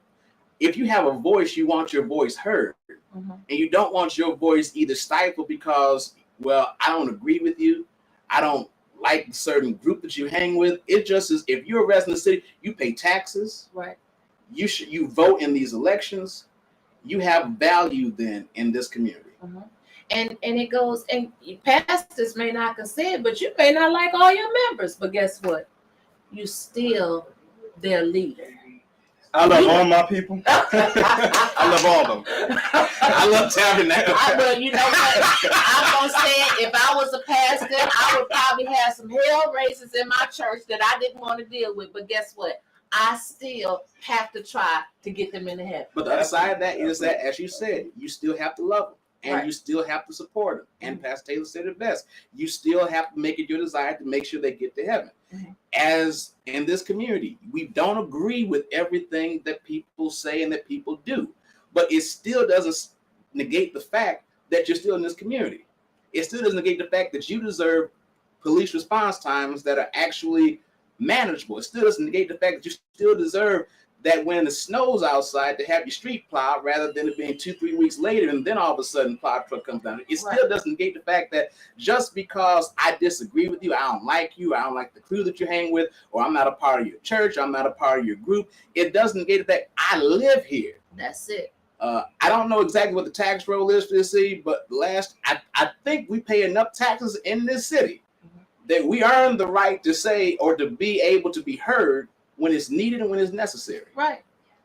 if you have a voice, you want your voice heard. And you don't want your voice either stifled because, well, I don't agree with you. I don't like a certain group that you hang with. It just is, if you're a resident of the city, you pay taxes. Right. You vote in these elections. You have value then in this community. And it goes, and pastors may not can say it, but you may not like all your members. But guess what? You still their leader. I love all my people. I love all of them. I love Tabernacle. Well, you know what? I'm gonna say it. If I was a pastor, I would probably have some hell raisers in my church that I didn't want to deal with. But guess what? I still have to try to get them into heaven. But the other side of that is that, as you said, you still have to love them. And right. you still have to support them. And Pastor Taylor said it best. You still have to make it your desire to make sure they get to heaven. As in this community, we don't agree with everything that people say and that people do. But it still doesn't negate the fact that you're still in this community. It still doesn't negate the fact that you deserve police response times that are actually manageable. It still doesn't negate the fact that you still deserve that when it snows outside to have your street plowed rather than it being 2-3 weeks later and then all of a sudden plow truck comes down. It still doesn't negate the fact that just because I disagree with you, I don't like you, I don't like the crew that you hang with, or I'm not a part of your church, I'm not a part of your group, it doesn't negate the fact I live here. That's it. I don't know exactly what the tax roll is for this city, but I think we pay enough taxes in this city that we earn the right to say or to be able to be heard when it's needed and when it's necessary. Right.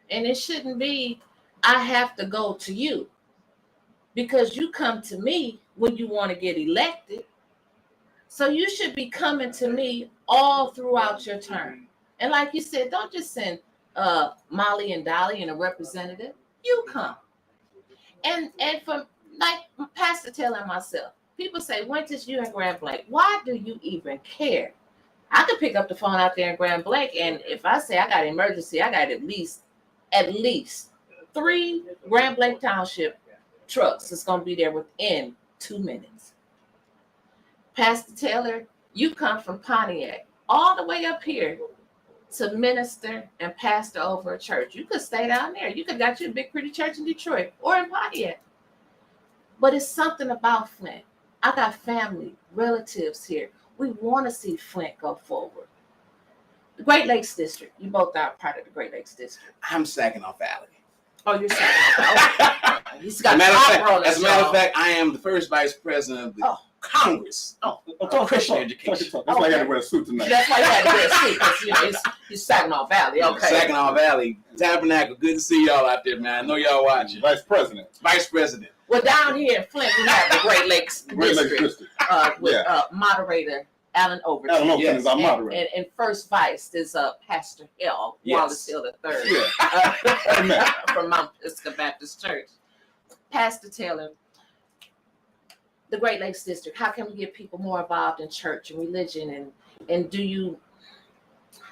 And it shouldn't be, I have to go to you because you come to me when you want to get elected. So you should be coming to me all throughout your term. And like you said, don't just send Molly and Dolly and a representative. You come. And from like Pastor Taylor and myself, people say, Wyntis, you and Grand Blanc, why do you even care? I could pick up the phone out there in Grand Blanc, and if I say I got an emergency, I got at least 3 Grand Blanc Township trucks that's going to be there within 2 minutes. Pastor Taylor, you come from Pontiac all the way up here to minister and pastor over a church. You could stay down there. You could got you a big pretty church in Detroit or in Pontiac. But it's something about Flint. I got family, relatives here. We want to see Flint go forward. The Great Lakes District. You both are part of the Great Lakes District. I'm Saginaw Valley. Oh, you're Saginaw Valley. He's got as a matter of fact, I am the first vice president of the Congress of Christian Education. That's why you had to wear a suit tonight. That's why you had to wear a suit, because it's Saginaw Valley. Okay. Saginaw Valley. Tabernacle. Good to see y'all out there, man. I know y'all watching. Vice president. Well, down here in Flint, we have the Great Lakes District. With moderator Alan Overton. Alan Overton is our moderator. And first vice is Pastor L. Wallace Hill III from Mount Pisgah Baptist Church. Pastor Taylor, the Great Lakes District, how can we get people more involved in church and religion? And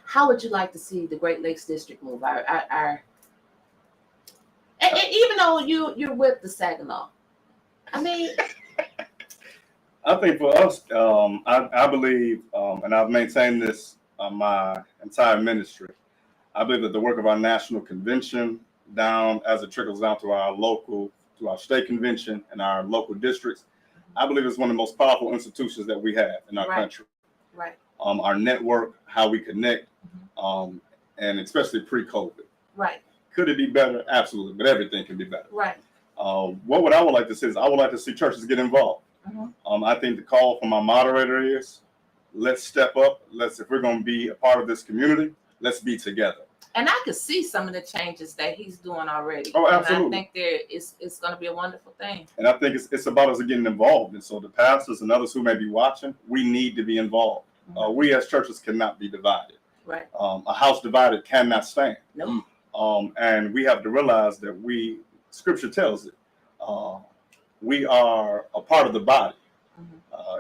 how would you like to see the Great Lakes District move? And even though you're with the Saginaw, I mean, I think for us, I believe, and I've maintained this my entire ministry, I believe that the work of our national convention down as it trickles down to our state convention and our local districts, I believe it's one of the most powerful institutions that we have in our Right. country. Right. Our network, how we connect, and especially pre-COVID. Right. Could it be better? Absolutely, but everything can be better. Right. What I would like to see is I would like to see churches get involved. I think the call from our moderator is, let's step up. If we're going to be a part of this community, let's be together. And I could see some of the changes that he's doing already. Oh, And absolutely. I think it's going to be a wonderful thing. And I think it's about us getting involved. And so the pastors and others who may be watching, we need to be involved. We as churches cannot be divided. Right. A house divided cannot stand. Nope. And we have to realize that Scripture tells it, we are a part of the body.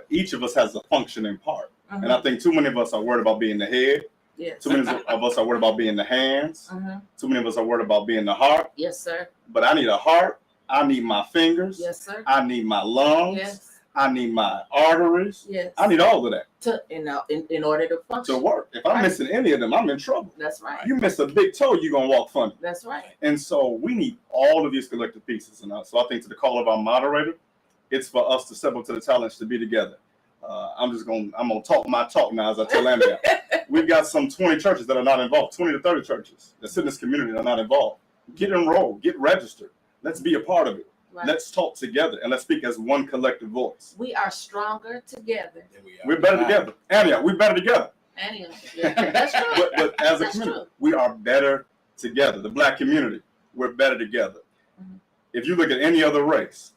Each of us has a functioning part. And I think too many of us are worried about being the head. Yes. Too many of us are worried about being the hands. Too many of us are worried about being the heart. Yes, sir. But I need a heart. I need my fingers. Yes, sir. I need my lungs. Yes. I need my arteries. Yes. I need all of that In order to function. to work. If I'm missing any of them, I'm in trouble. That's right. You miss a big toe, you're going to walk funny. That's right. And so we need all of these collective pieces. And so I think to the call of our moderator, it's for us to step up to the challenge to be together. I'm going to talk my talk now, as I tell Andrea. We've got some 20 churches that are not involved, 20 to 30 churches that sit in this community that are not involved. Get enrolled, get registered. Let's be a part of it. Right. Let's talk together and let's speak as one collective voice. We are stronger together. We're better together. Andrea, we're better together. Anyway, yeah, that's true. But as a That's community, true. we are better together. The Black community, we're better together. If you look at any other race,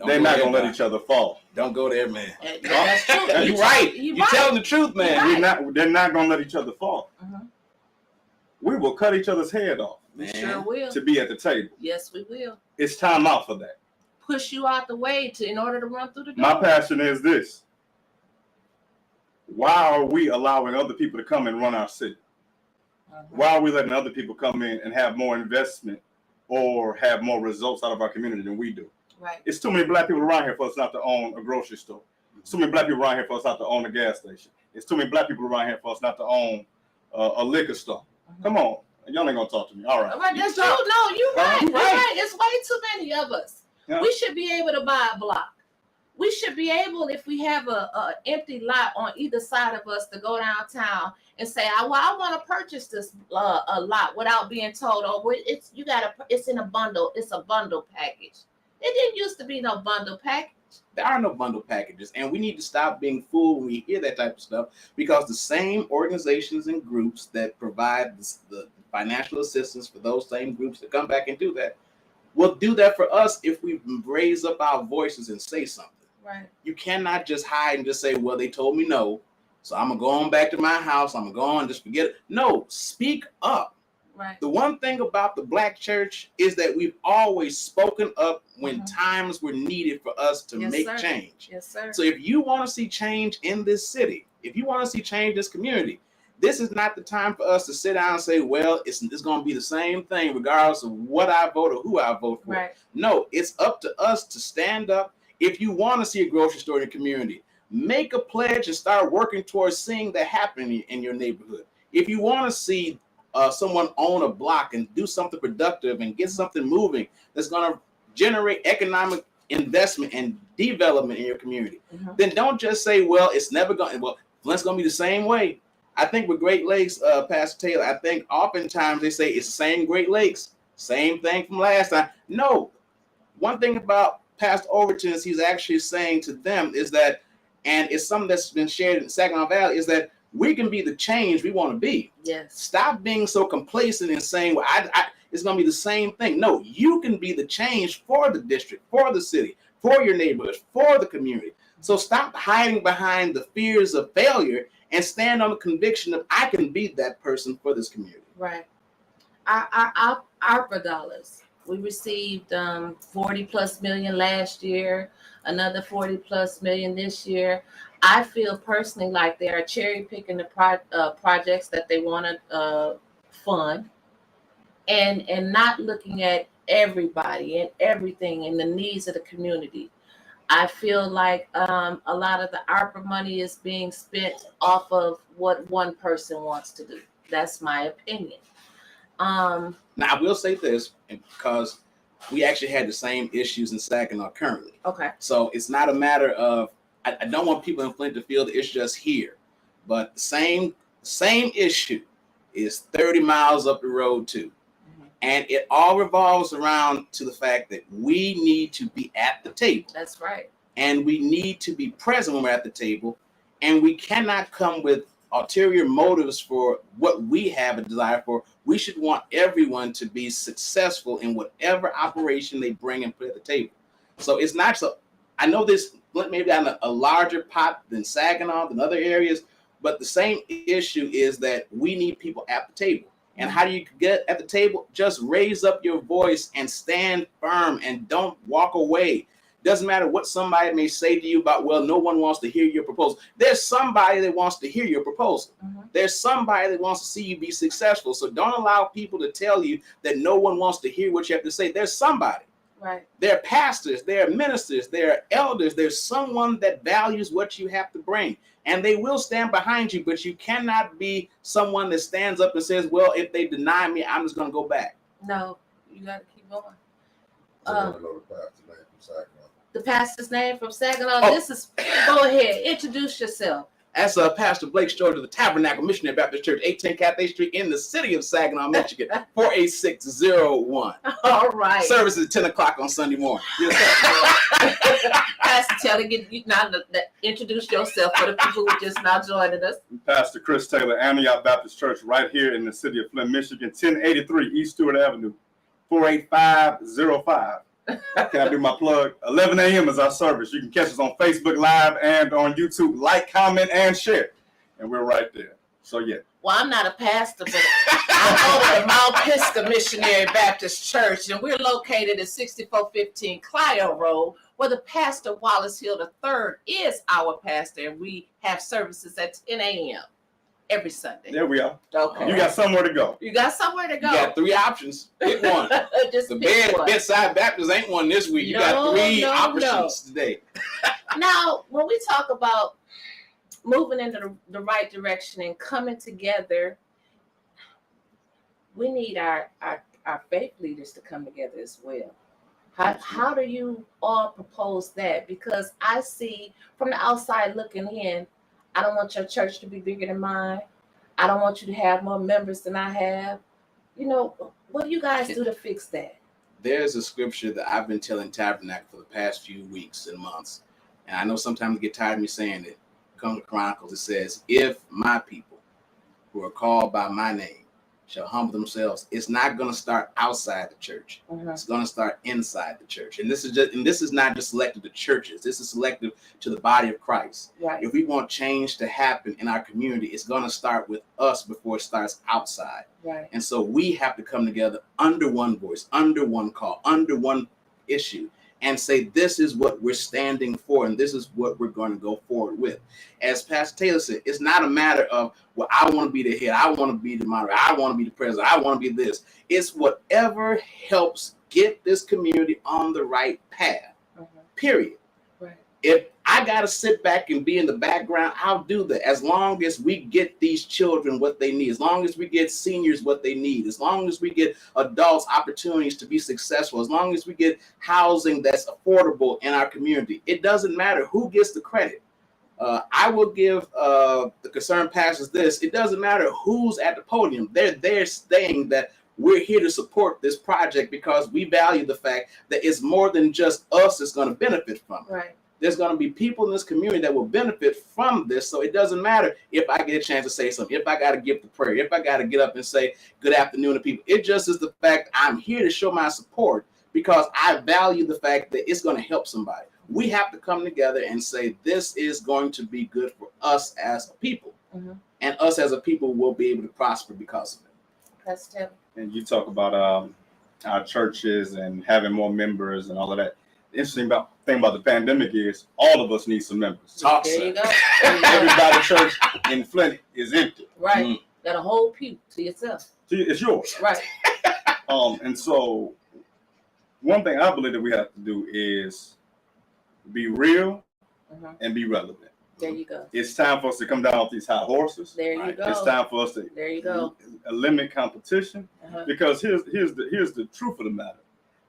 they're not going to let each other fall. Don't go there, man. That's true. You're right. You're telling the truth, man. They're not going to let each other fall. We will cut each other's head off. We sure will. To be at the table. Yes, we will. It's time out for that. Push you out the way in order to run through the door. My passion is this. Why are we allowing other people to come and run our city? Why are we letting other people come in and have more investment or have more results out of our community than we do? Right. It's too many Black people around here for us not to own a grocery store. It's too many Black people around here for us not to own a gas station. It's too many Black people around here for us not to own a liquor store. Come on. Y'all ain't gonna talk to me. All right. All right, that's true. No, you're right. You're right. It's way too many of us. Yeah. We should be able to buy a block. We should be able, if we have a empty lot on either side of us, to go downtown and say, I want to purchase this a lot without being told, oh, it's in a bundle. It's a bundle package. It didn't used to be no bundle package. There are no bundle packages, and we need to stop being fooled when we hear that type of stuff, because the same organizations and groups that provide the financial assistance for those same groups that come back and do that will do that for us if we raise up our voices and say something. Right. You cannot just hide and just say, well, they told me no, so I'm going to go on back to my house. I'm going to go on and just forget it. No, speak up. Right. The one thing about the Black church is that we've always spoken up when times were needed for us to make change. Yes, sir. So if you want to see change in this city, if you want to see change in this community, this is not the time for us to sit down and say, well, it's going to be the same thing regardless of what I vote or who I vote for. Right. No, it's up to us to stand up. If you want to see a grocery store in your community, make a pledge and start working towards seeing that happen in your neighborhood. If you want to see someone own a block and do something productive and get something moving that's going to generate economic investment and development in your community, then don't just say, well, it's never going to, well, Flint's going to be the same way. I think with Great Lakes, Pastor Taylor, I think oftentimes they say it's the same Great Lakes, same thing from last time. No, one thing about Pastor Overton is he's actually saying to them is that, and it's something that's been shared in Saginaw Valley, is that we can be the change we want to be. Yes. Stop being so complacent and saying, well, it's going to be the same thing. No, you can be the change for the district, for the city, for your neighborhoods, for the community. So stop hiding behind the fears of failure and stand on the conviction of I can be that person for this community. Right. Our ARPA dollars. We received 40 plus million last year, another 40 plus million this year. I feel personally like they are cherry picking the projects that they want to fund, and not looking at everybody and everything and the needs of the community. I feel like a lot of the ARPA money is being spent off of what one person wants to do. That's my opinion. Now, I will say this, because we actually had the same issues in Saginaw currently. Okay. So it's not a matter of, I don't want people in Flint to feel that it's just here, but the same issue is 30 miles up the road too. And it all revolves around to the fact that we need to be at the table. That's right. And we need to be present when we're at the table. And we cannot come with ulterior motives for what we have a desire for. We should want everyone to be successful in whatever operation they bring and put at the table. So it's not so, I know this maybe on a larger pot than Saginaw, than other areas, but the same issue is that we need people at the table. And how do you get at the table? Just raise up your voice and stand firm and don't walk away. Doesn't matter what somebody may say to you about, well, no one wants to hear your proposal. There's somebody that wants to hear your proposal. There's somebody that wants to see you be successful. So don't allow people to tell you that no one wants to hear what you have to say. There's somebody. Right. There are pastors, there are ministers, there are elders. There's someone that values what you have to bring. And they will stand behind you, but you cannot be someone that stands up and says, well, if they deny me, I'm just going to go back. No, you got to keep going. I want to know the pastor's name from Saginaw. The pastor's name from Saginaw. Oh. This is, go ahead, introduce yourself. That's Pastor Blake George of the Tabernacle Missionary Baptist Church, 810 Cathay Street in the city of Saginaw, Michigan, 48601. All right. Service is at 10 o'clock on Sunday morning. Pastor, tell you now introduce yourself for the people who just now joining us. Pastor Chris Taylor, Antioch Baptist Church, right here in the city of Flint, Michigan, 1083 East Stewart Avenue, 48505. Can I do my plug? 11 a.m. is our service. You can catch us on Facebook Live and on YouTube. Like, comment, and share. And we're right there. So, yeah. Well, I'm not a pastor, but I go to Mount Pisgah Missionary Baptist Church, and we're located at 6415 Clio Road, where the Pastor Wallace Hill III is our pastor, and we have services at 10 a.m. every Sunday. There we are. Okay. You got somewhere to go. You got somewhere to go. You got 3 options. Pick one. Just The pick one. bedside Baptist ain't one this week. You got 3 options today. Now, when we talk about moving into the right direction and coming together, we need our faith leaders to come together as well. How do you all propose that? Because I see from the outside looking in, I don't want your church to be bigger than mine. I don't want you to have more members than I have. You know, what do you guys do to fix that? There's a scripture that I've been telling Tabernacle for the past few weeks and months. And I know sometimes you get tired of me saying it. Come to Chronicles, it says, if my people who are called by my name shall humble themselves, it's not going to start outside the church. It's going to start inside the church. And this is not just selected to churches. This is selective to the body of Christ. Right. If we want change to happen in our community, it's going to start with us before it starts outside. Right. And so we have to come together under one voice, under one call, under one issue, and say, this is what we're standing for, and this is what we're going to go forward with. As Pastor Taylor said, it's not a matter of, well, I want to be the head, I want to be the moderator, I want to be the president, I want to be this. It's whatever helps get this community on the right path, period. Right. If I got to sit back and be in the background, I'll do that. As long as we get these children what they need, as long as we get seniors what they need, as long as we get adults opportunities to be successful, as long as we get housing that's affordable in our community, it doesn't matter who gets the credit. I will give the concerned pastors this. It doesn't matter who's at the podium. They're saying that we're here to support this project because we value the fact that it's more than just us that's going to benefit from it. Right. There's going to be people in this community that will benefit from this. So it doesn't matter if I get a chance to say something, if I got to give the prayer, if I got to get up and say good afternoon to people. It just is the fact I'm here to show my support because I value the fact that it's going to help somebody. We have to come together and say this is going to be good for us as a people. And us as a people will be able to prosper because of it. That's Tim. And you talk about our churches and having more members and all of that. The interesting thing about the pandemic is all of us need some members. Talk, There sir. you go. Everybody church in Flint is empty. Right. Got a whole pew to yourself. It's yours. Right. And so one thing I believe that we have to do is be real and be relevant. There you go. It's time for us to come down off these high horses. There you go. It's time for us to There you go. limit competition because here's the truth of the matter.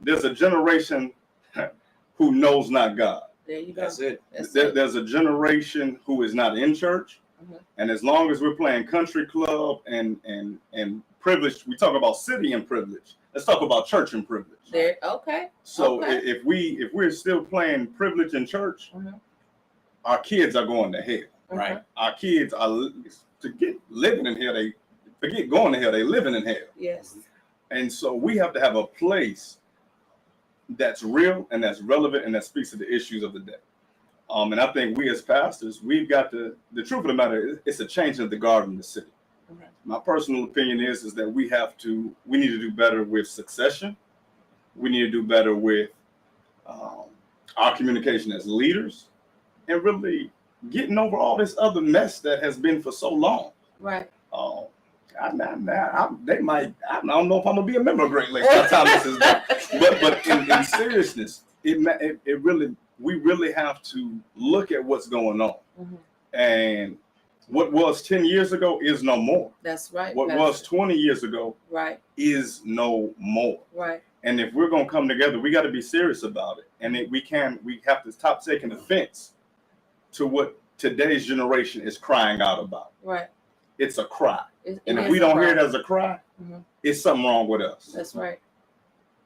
there's a generation who knows not God. There you go. That's it. There's a generation who is not in church. Mhm. And as long as we're playing country club and privilege, we talk about city and privilege. Let's talk about church and privilege. There. Okay. So Okay. if we're still playing privilege in church, Mhm. our kids are going to hell. Right. Our kids are living in hell. They forget going to hell. They living in hell. Yes. And so we have to have a place that's real and that's relevant and that speaks to the issues of the day. And I think we as pastors, we've got the truth of the matter, it's a change of the guard in the city. Okay. My personal opinion is that we need to do better with succession. We need to do better with our communication as leaders and really getting over all this other mess that has been for so long. Right. I don't know if I'm gonna be a member of Great Lakes by the time this is done. But in seriousness, we really have to look at what's going on. Mhm. And what was 10 years ago is no more. That's right. What Pastor. was 20 years ago Right. is no more. Right. And if we're gonna come together, we got to be serious about it. And we have to stop taking offense to what today's generation is crying out about. Right. It's a cry. And if is we a don't cry. hear it as a cry, Mhm. it's something wrong with us. That's right.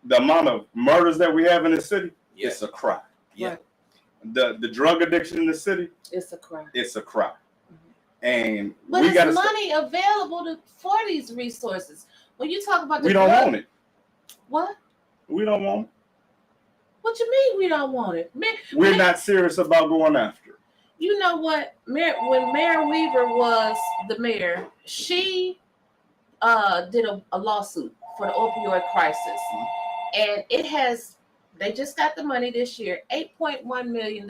The amount of murders that we have in the city, Yeah. it's a cry. Yeah. Right. The drug addiction in the city, It's a cry. it's a cry. And But we got it's to. money available for these resources. When you talk about the We don't drug- want it. What? We don't want it. What you mean we don't want it? We're not serious about going after it. You know what? When Mayor Weaver was the mayor, she did a lawsuit for the opioid crisis, and they just got the money this year, $8.1 million.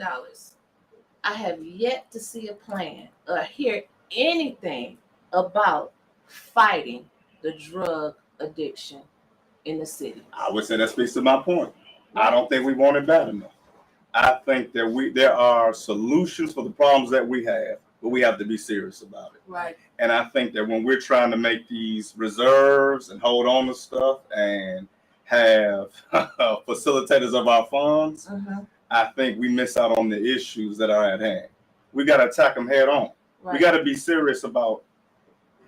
I have yet to see a plan or hear anything about fighting the drug addiction in the city. I would say that speaks to my point. I don't think we want it bad enough. I think that there are solutions for the problems that we have, but we have to be serious about it. Right. And I think that when we're trying to make these reserves and hold on to stuff and have facilitators of our funds, Mhm. I think we miss out on the issues that are at hand. We got to attack them head on. Right. We got to be serious about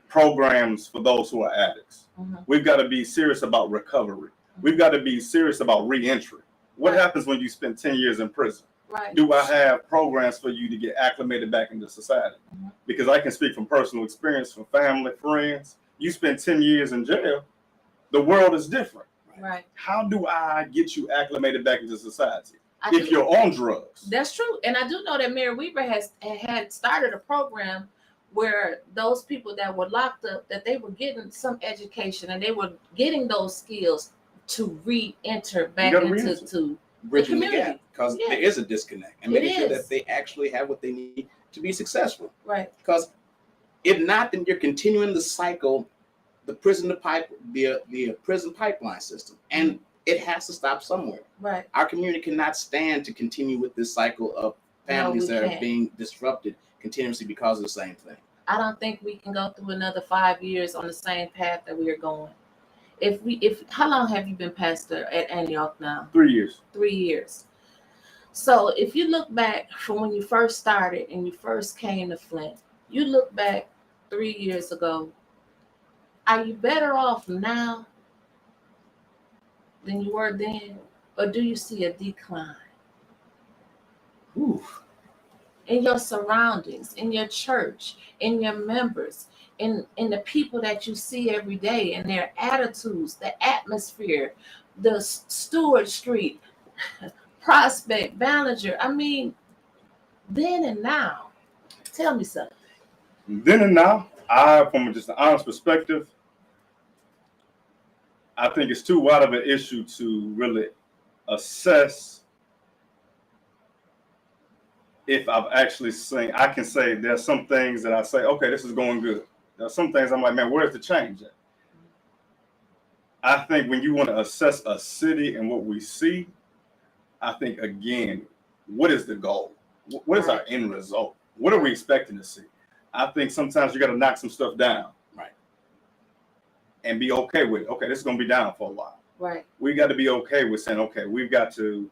programs for those who are addicts. Mhm. We've got to be serious about recovery. We've got to be serious about reentry. What Right. happens when you spend 10 years in prison? Right. Do I have programs for you to get acclimated back into society? Mhm. Because I can speak from personal experience, from family, friends. You spend 10 years in jail, the world is different. Right. How do I get you acclimated back into society I if do- you're on drugs? That's true. And I do know that Mayor Weaver had started a program where those people that were locked up, that they were getting some education and they were getting those skills to re-enter back gotta into re-enter. to Bridging the community. gap, because Yeah. there is a disconnect, and It making sure is. that they actually have what they need to be successful. right. Because if not, then you're continuing the cycle, the prison pipeline system, and it has to stop somewhere. Right. Our community cannot stand to continue with this cycle of families we that are can't. being disrupted continuously because of the same thing. I don't think we can go through another 5 years on the same path that we are going. How long have you been pastor at Antioch now? 3 years. 3 years. So if you look back from when you first started and you first came to Flint, you look back 3 years ago, are you better off now than you were then? Or do you see a decline Ooh. in your surroundings, in your church, in your members, in the people that you see every day, and their attitudes, the atmosphere, the Stewart Street, Prospect, Ballinger? I mean, then and now. Tell me something. Then and now, from just an honest perspective, I think it's too wide of an issue to really assess if I've actually seen. I can say there's some things that I say, okay, this is going good. There's some things I'm like, man, where's the change at? I think when you want to assess a city and what we see, I think, again, what is the goal? What is our end result? What are we expecting to see? I think sometimes you got to knock some stuff down. Right. And be okay with it. Okay, this is going to be down for a while. Right. We got to be okay with saying, okay, we got to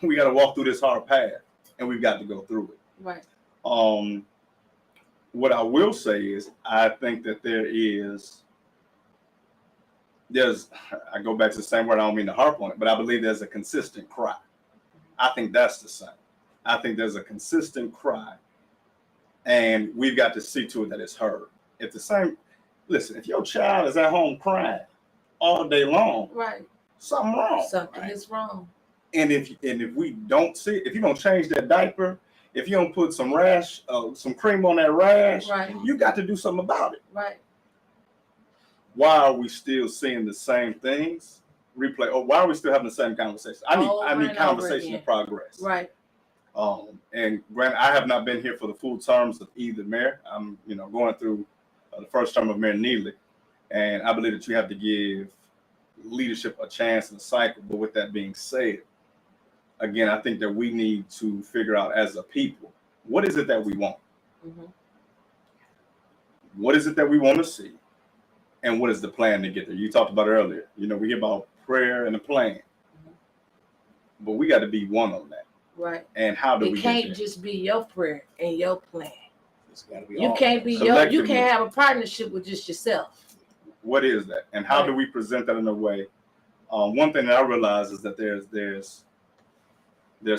walk through this hard path, and we've got to go through it. Right. What I will say is, I think that I go back to the same word. I don't mean to harp on it, but I believe there's a consistent cry. I think that's the same. I think there's a consistent cry, and we've got to see to it that it's heard. Listen, if your child is at home crying all day long, Right. something wrong. Something is wrong. And if we don't see it, if you don't change that diaper, if you don't put some cream on that rash, Right. you got to do something about it. Right. Why are we still seeing the same things replay? Or why are we still having the same conversation? I need conversation of progress. Right. And granted, I have not been here for the full terms of either mayor. I'm, going through the first term of Mayor Neely, and I believe that you have to give leadership a chance in a cycle. But with that being said, again, I think that we need to figure out as a people, what is it that we want? Mm-hmm. What is it that we want to see? And what is the plan to get there? You talked about earlier. We hear about prayer and a plan. Mm-hmm. But we got to be one on that. Right. And how do we It can't get there? just be your prayer and your plan. It's gotta be You all can't of be us. you can't have a partnership with just yourself. What is that? And how do we present that in a way? One thing that I realize is that there's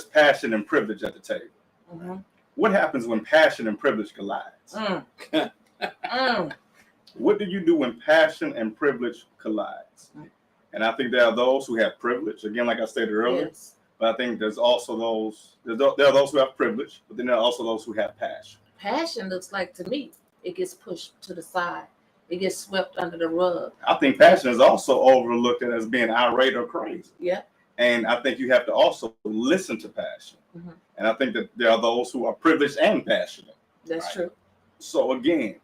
passion and privilege at the table. Mm-hmm. What happens when passion and privilege collides? What do you do when passion and privilege collides? And I think there are those who have privilege, again, like I stated earlier. Yes. But I think there's also there are those who have privilege, but then there are also those who have passion. Passion looks like, to me, it gets pushed to the side. It gets swept under the rug. I think passion is also overlooked as being irate or crazy. Yeah. And I think you have to also listen to passion. Mm-hmm. And I think that there are those who are privileged and passionate. That's Right. true. So again,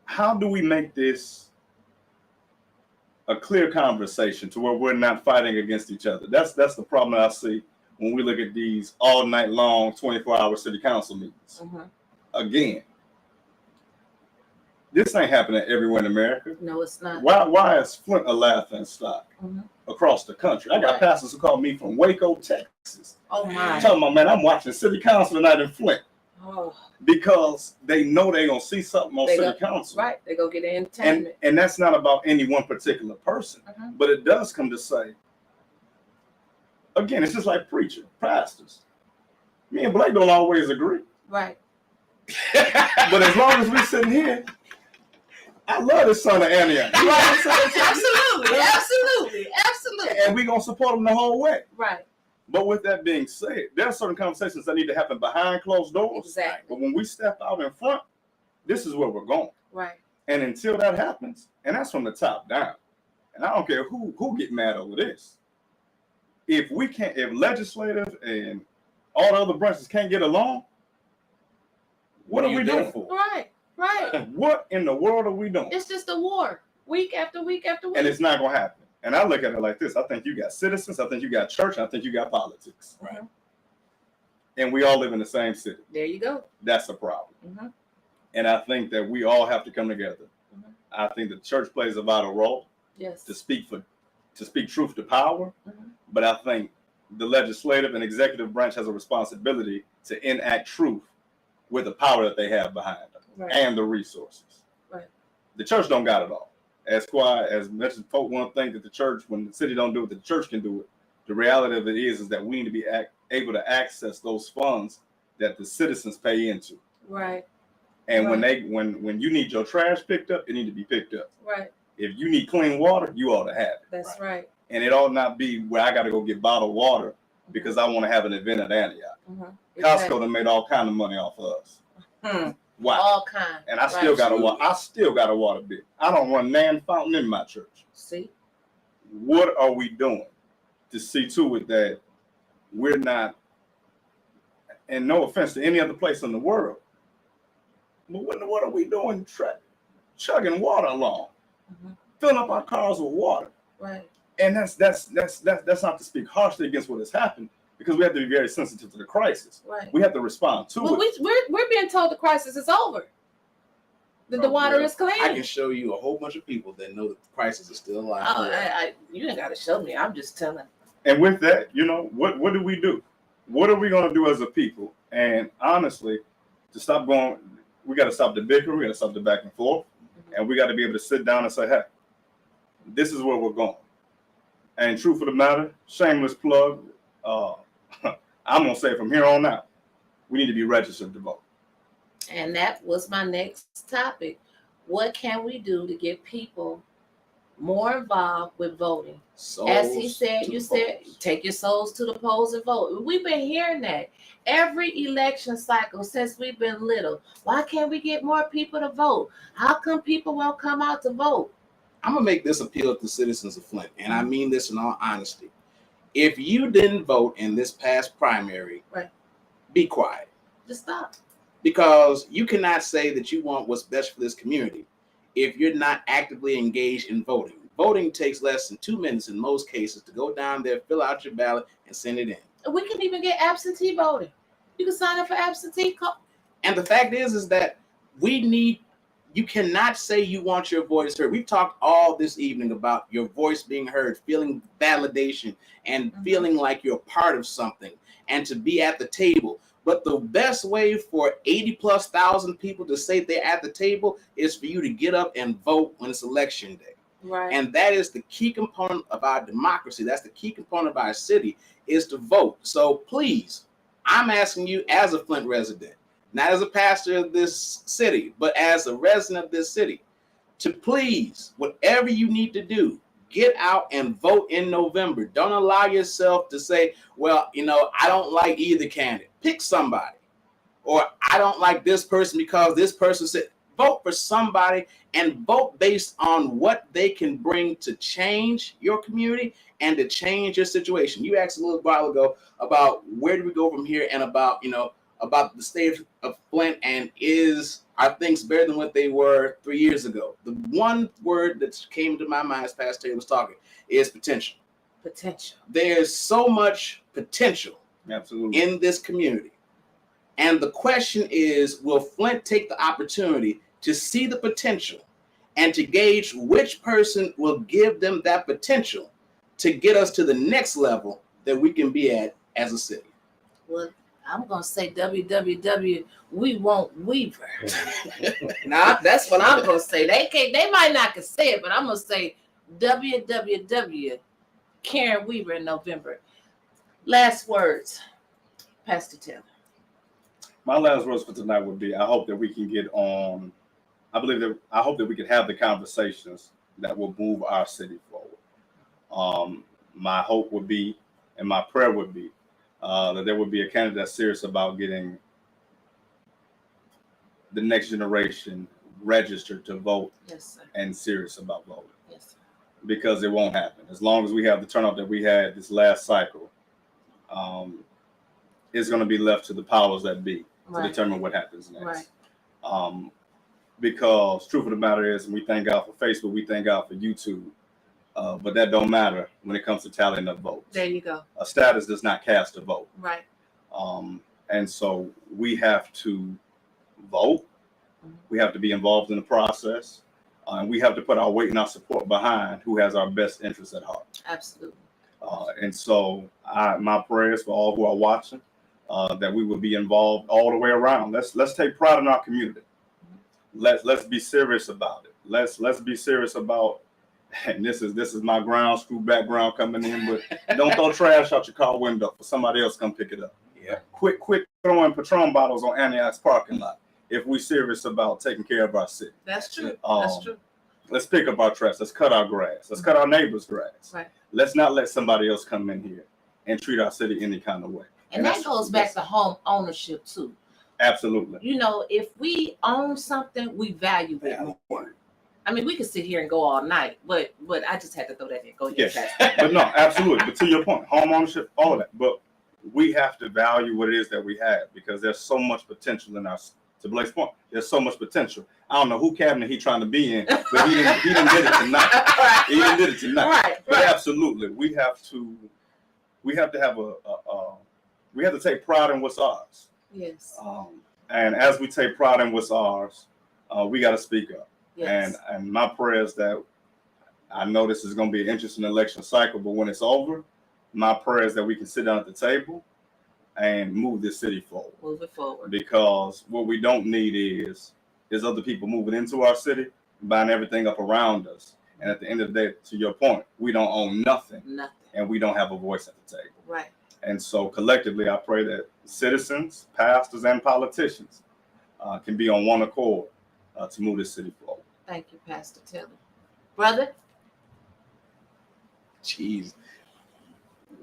how do we make this a clear conversation to where we're not fighting against each other? That's the problem that I see when we look at these all night long 24-hour city council meetings. Mm-hmm. Again, this ain't happening everywhere in America. No, it's not. Why is Flint a laughing stock Mm-hmm. across the country? I got Right. pastors who call me from Waco, Texas. Oh my. Talking about, man, I'm watching city council tonight in Flint Oh, because they know they're gonna see something on They city go- council. right. They go get entertainment. And that's not about any one particular person, Mhm. but it does come to say, again, it's just like preaching, pastors. Me and Blake don't always agree, Right. but as long as we sitting here, I love this son of Antioch. You know what I'm saying? Absolutely. Absolutely. Absolutely. And we gonna support him the whole way. Right. But with that being said, there are certain conversations that need to happen behind closed doors. Exactly. But when we step out in front, this is where we're going. Right. And until that happens, and that's from the top down, and I don't care who get mad over this. If legislative and all the other branches can't get along, what are we doing for? Right. Right. What in the world are we doing? It's just a war, week after week after week. And it's not gonna happen. And I look at it like this: I think you got citizens, I think you got church, I think you got politics. Right. And we all live in the same city. There you go. That's a problem. Mm-hmm. And I think that we all have to come together. Mm-hmm. I think the church plays a vital role Yes. to speak truth to power. Mm-hmm. But I think the legislative and executive branch has a responsibility to enact truth with the power that they have behind them Right. and the resources. Right. The church don't got it all. As much as folk want to think that the church, when the city don't do it, the church can do it. The reality of it is that we need to be able to access those funds that the citizens pay into. Right. And Right. when you need your trash picked up, it need to be picked up. Right. If you need clean water, you ought to have it. That's right. And it ought not be where I got to go get bottled water because I want to have an event at Antioch. Mm-hmm. Costco done made all kind of money off of us. Wow. All kind. And I still got a water bill. I don't run nan fountain in my church. See? What are we doing to see to it that we're not, and no offense to any other place in the world, but what in the world are we doing chugging water along, filling up our cars with water? Right. And that's not to speak harshly against what has happened, because we have to be very sensitive to the crisis. Right. We have to respond to Well, it. we're being told the crisis is over. The water is clean. I can show you a whole bunch of people that know that the prices are still alive. Oh, you ain't got to show me. I'm just telling. And with that, what do we do? What are we going to do as a people? And honestly, to stop going, we got to stop the bickering, we got to stop the back and forth, and we got to be able to sit down and say, hey, this is where we're going. And truth of the matter, shameless plug, I'm going to say from here on out, we need to be registered to vote. And that was my next topic. What can we do to get people more involved with voting? As he said, you said, take your souls to the polls and vote. We've been hearing that every election cycle since we've been little. Why can't we get more people to vote? How come people won't come out to vote? I'm going to make this appeal to citizens of Flint, and I mean this in all honesty. If you didn't vote in this past primary, right, be quiet. Just stop. Because you cannot say that you want what's best for this community if you're not actively engaged in voting. Voting takes less than 2 minutes in most cases to go down there, fill out your ballot, and send it in. We can even get absentee voting. You can sign up for absentee. And the fact is that you cannot say you want your voice heard. We've talked all this evening about your voice being heard, feeling validation, and feeling like you're part of something, and to be at the table. But the best way for 80,000+ people to say they're at the table is for you to get up and vote when it's election day. Right. And that is the key component of our democracy. That's the key component of our city, is to vote. So please, I'm asking you as a Flint resident, not as a pastor of this city, but as a resident of this city, to please, whatever you need to do, get out and vote in November. Don't allow yourself to say, well, I don't like either candidate. Pick somebody. Or I don't like this person because this person said. Vote for somebody and vote based on what they can bring to change your community and to change your situation. You asked a little while ago about where do we go from here and about the state of Flint and are things better than what they were 3 years ago. The one word that came to my mind as Pastor Taylor was talking is potential. Potential. There's so much potential Absolutely in this community. And the question is, will Flint take the opportunity to see the potential and to gauge which person will give them that potential to get us to the next level that we can be at as a city? Well, I'm going to say WWW, we won't Weaver. Nah, that's what I'm going to say. They might not can say it, but I'm going to say WWW, Karen Weaver in November. Last words, Pastor Taylor. My last words for tonight would be, I hope that we can get on. I hope that we can have the conversations that will move our city forward. My hope would be, and my prayer would be, that there would be a candidate that's serious about getting the next generation registered to vote. Yes, sir. And serious about voting. Yes, sir. Because it won't happen. As long as we have the turnout that we had this last cycle, it's going to be left to the powers that be to determine what happens next. Right. Because truth of the matter is, we thank God for Facebook, we thank God for YouTube, but that don't matter when it comes to tallying up votes. There you go. A status does not cast a vote. Right. And so we have to vote. We have to be involved in the process. And we have to put our weight and our support behind who has our best interests at heart. Absolutely. And so my prayers for all who are watching, that we will be involved all the way around. Let's take pride in our community. Let's be serious about it. Let's be serious about, and this is my ground school background coming in, but don't throw trash out your car window for somebody else to come pick it up. Yeah. Quit throwing Patron bottles on Antioch's parking lot if we're serious about taking care of our city. That's true. That's true. Let's pick up our trash. Let's cut our grass. Let's cut our neighbor's grass. Right. Let's not let somebody else come in here and treat our city any kind of way. And that goes back to home ownership too. Absolutely. If we own something, we value it more. I mean, we could sit here and go all night, but I just had to throw that in. Go ahead. Yes. But no, absolutely. But to your point, home ownership, all of that. But we have to value what it is that we have, because there's so much potential in our. To Blake's point, there's so much potential. I don't know who cabinet he's trying to be in, but he didn't did it tonight. Right. He didn't did it tonight. Right. But absolutely, we have to have we have to take pride in what's ours. Yes. And as we take pride in what's ours, we got to speak up. Yes. And my prayer is that I know this is going to be an interesting election cycle, but when it's over, my prayer is that we can sit down at the table and move this city forward. Move it forward. Because what we don't need is other people moving into our city, buying everything up around us. And at the end of the day, to your point, we don't own nothing. Nothing. And we don't have a voice at the table. Right. And so collectively, I pray that citizens, pastors, and politicians can be on one accord to move this city forward. Thank you, Pastor Taylor. Brother? Jeez.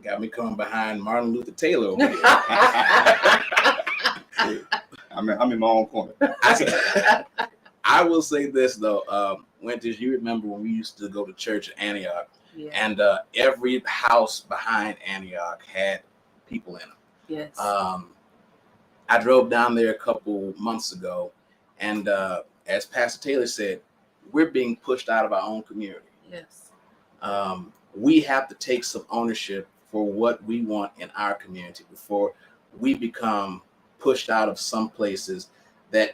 Got me coming behind Martin Luther Taylor over here. I'm in my own corner. I will say this though, Wyntis, you remember when we used to go to church at Antioch, Yeah. and every house behind Antioch had people in them. Yes. I drove down there a couple months ago, and as Pastor Taylor said, we're being pushed out of our own community. Yes. We have to take some ownership for what we want in our community before we become pushed out of some places that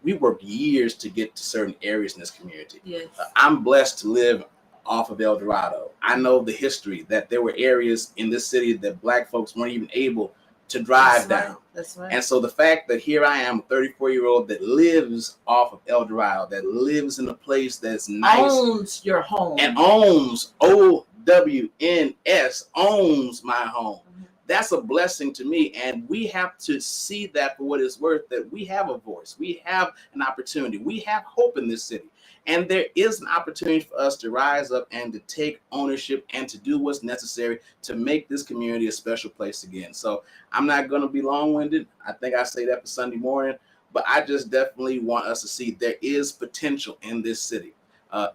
we worked years to get to certain areas in this community. Yes. I'm blessed to live off of El Dorado. I know the history that there were areas in this city that Black folks weren't even able to drive That's down. right. That's right. And so the fact that here I am, a 34-year-old that lives off of El Dorado, that lives in a place that's nice, owns your home. and owns OWNS, owns my home. Mhm. That's a blessing to me. And we have to see that for what it's worth, that we have a voice. We have an opportunity. We have hope in this city. And there is an opportunity for us to rise up and to take ownership and to do what's necessary to make this community a special place again. So I'm not going to be long-winded. I think I say that for Sunday morning, but I just definitely want us to see there is potential in this city.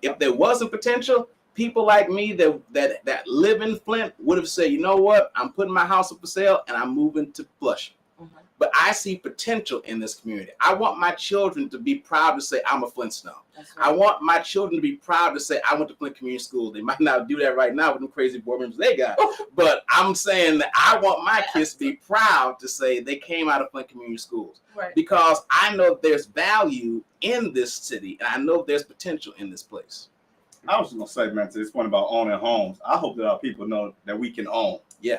If there wasn't potential, people like me that live in Flint would have said, you know what, I'm putting my house up for sale and I'm moving to Flushing. Mhm. But I see potential in this community. I want my children to be proud to say I'm a Flintstone. That's I right. want my children to be proud to say I went to Flint Community School. They might not do that right now with them crazy board members they got. But I'm saying that I want my kids to be proud to say they came out of Flint Community Schools. Right. Because I know there's value in this city and I know there's potential in this place. I was just going to say, man, to this point about owning homes, I hope that our people know that we can own. Yeah.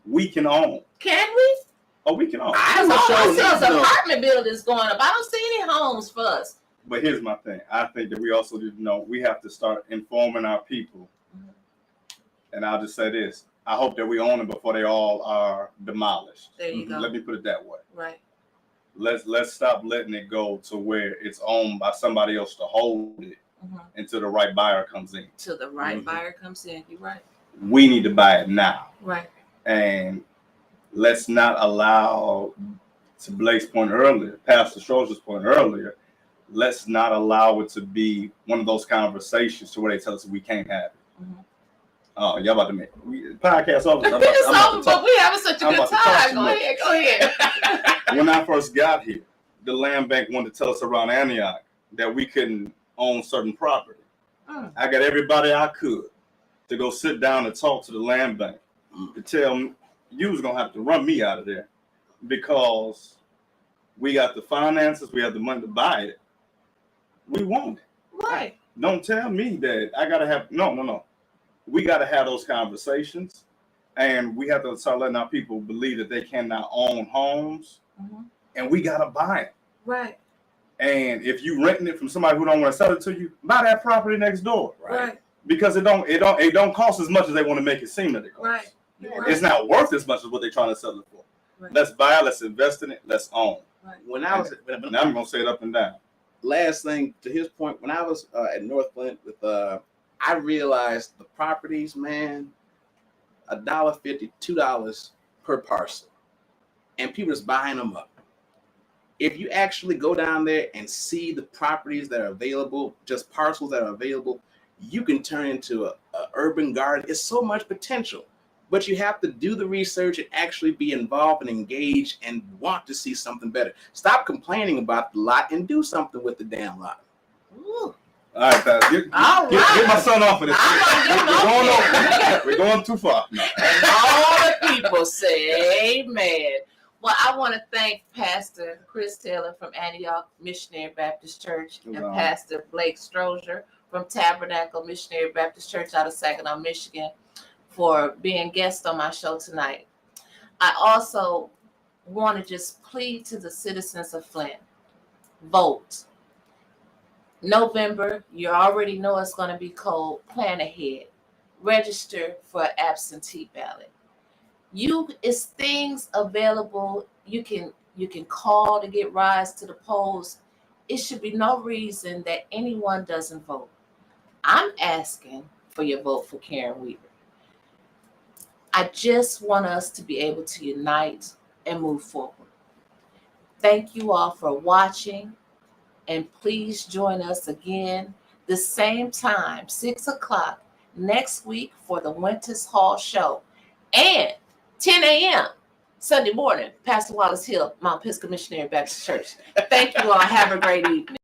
We can own. Can we? Oh, we can own. I Because all I would see is show apartment buildings going up. I don't see any homes for us. But here's my thing. I think that we also need to know we have to start informing our people. Mhm. And I'll just say this. I hope that we own them before they all are demolished. There you go. Let me put it that way. Right. Let's stop letting it go to where it's owned by somebody else to hold it Mhm. until the right buyer comes in. Till the right Mhm. buyer comes in. You're right. We need to buy it now. Right. And let's not allow, to Blake's point earlier, Pastor Schroeder's point earlier, let's not allow it to be one of those conversations to where they tell us we can't have it. Mhm. Oh, y'all about to make podcast over. It's over, but we having such a I'm good about to talk time. too Go much. ahead. Go ahead. When I first got here, the land bank wanted to tell us around Antioch that we couldn't own certain property. Mm. I got everybody I could to go sit down and talk to the land bank to tell them you was gonna have to run me out of there because we got the finances, we have the money to buy it. We want it. Right. Don't tell me that I gotta have no. We gotta have those conversations, and we have to start letting our people believe that they cannot own homes, Mhm. and we gotta buy it. Right. And if you renting it from somebody who don't want to sell it to you, buy that property next door Right. because it don't cost as much as they want to make it seem that it costs. Right. You're right. It's not worth as much as what they're trying to sell it for. Right. Let's buy it. Let's invest in it. Let's own. Right. When I was And I'm gonna say it up and down. last thing to his point, when I was at North Flint with I realized the properties, man, $1.50, $2 per parcel, and people just buying them up. If you actually go down there and see the properties that are available, just parcels that are available, you can turn into a urban garden. It's so much potential, but you have to do the research and actually be involved and engaged and want to see something better. Stop complaining about the lot and do something with the damn lot. Ooh. All right, Pat, get my son off of this. We're going too far. And all the people say amen. Well, I want to thank Pastor Chris Taylor from Antioch Missionary Baptist Church and Wow. Pastor Blake Strozier from Tabernacle Missionary Baptist Church out of Saginaw, Michigan, for being guests on my show tonight. I also want to just plead to the citizens of Flint, vote. November, you already know it's going to be cold. Plan ahead. Register for absentee ballot. It's things available. You can call to get rides to the polls. It should be no reason that anyone doesn't vote. I'm asking for your vote for Karen Weaver. I just want us to be able to unite and move forward. Thank you all for watching, and please join us again the same time, 6 o'clock next week for the Wyntis Hall Show, and 10 a.m. Sunday morning, Pastor Wallace Hill, Mount Pisgah Missionary Baptist Church. Thank you all. Have a great evening.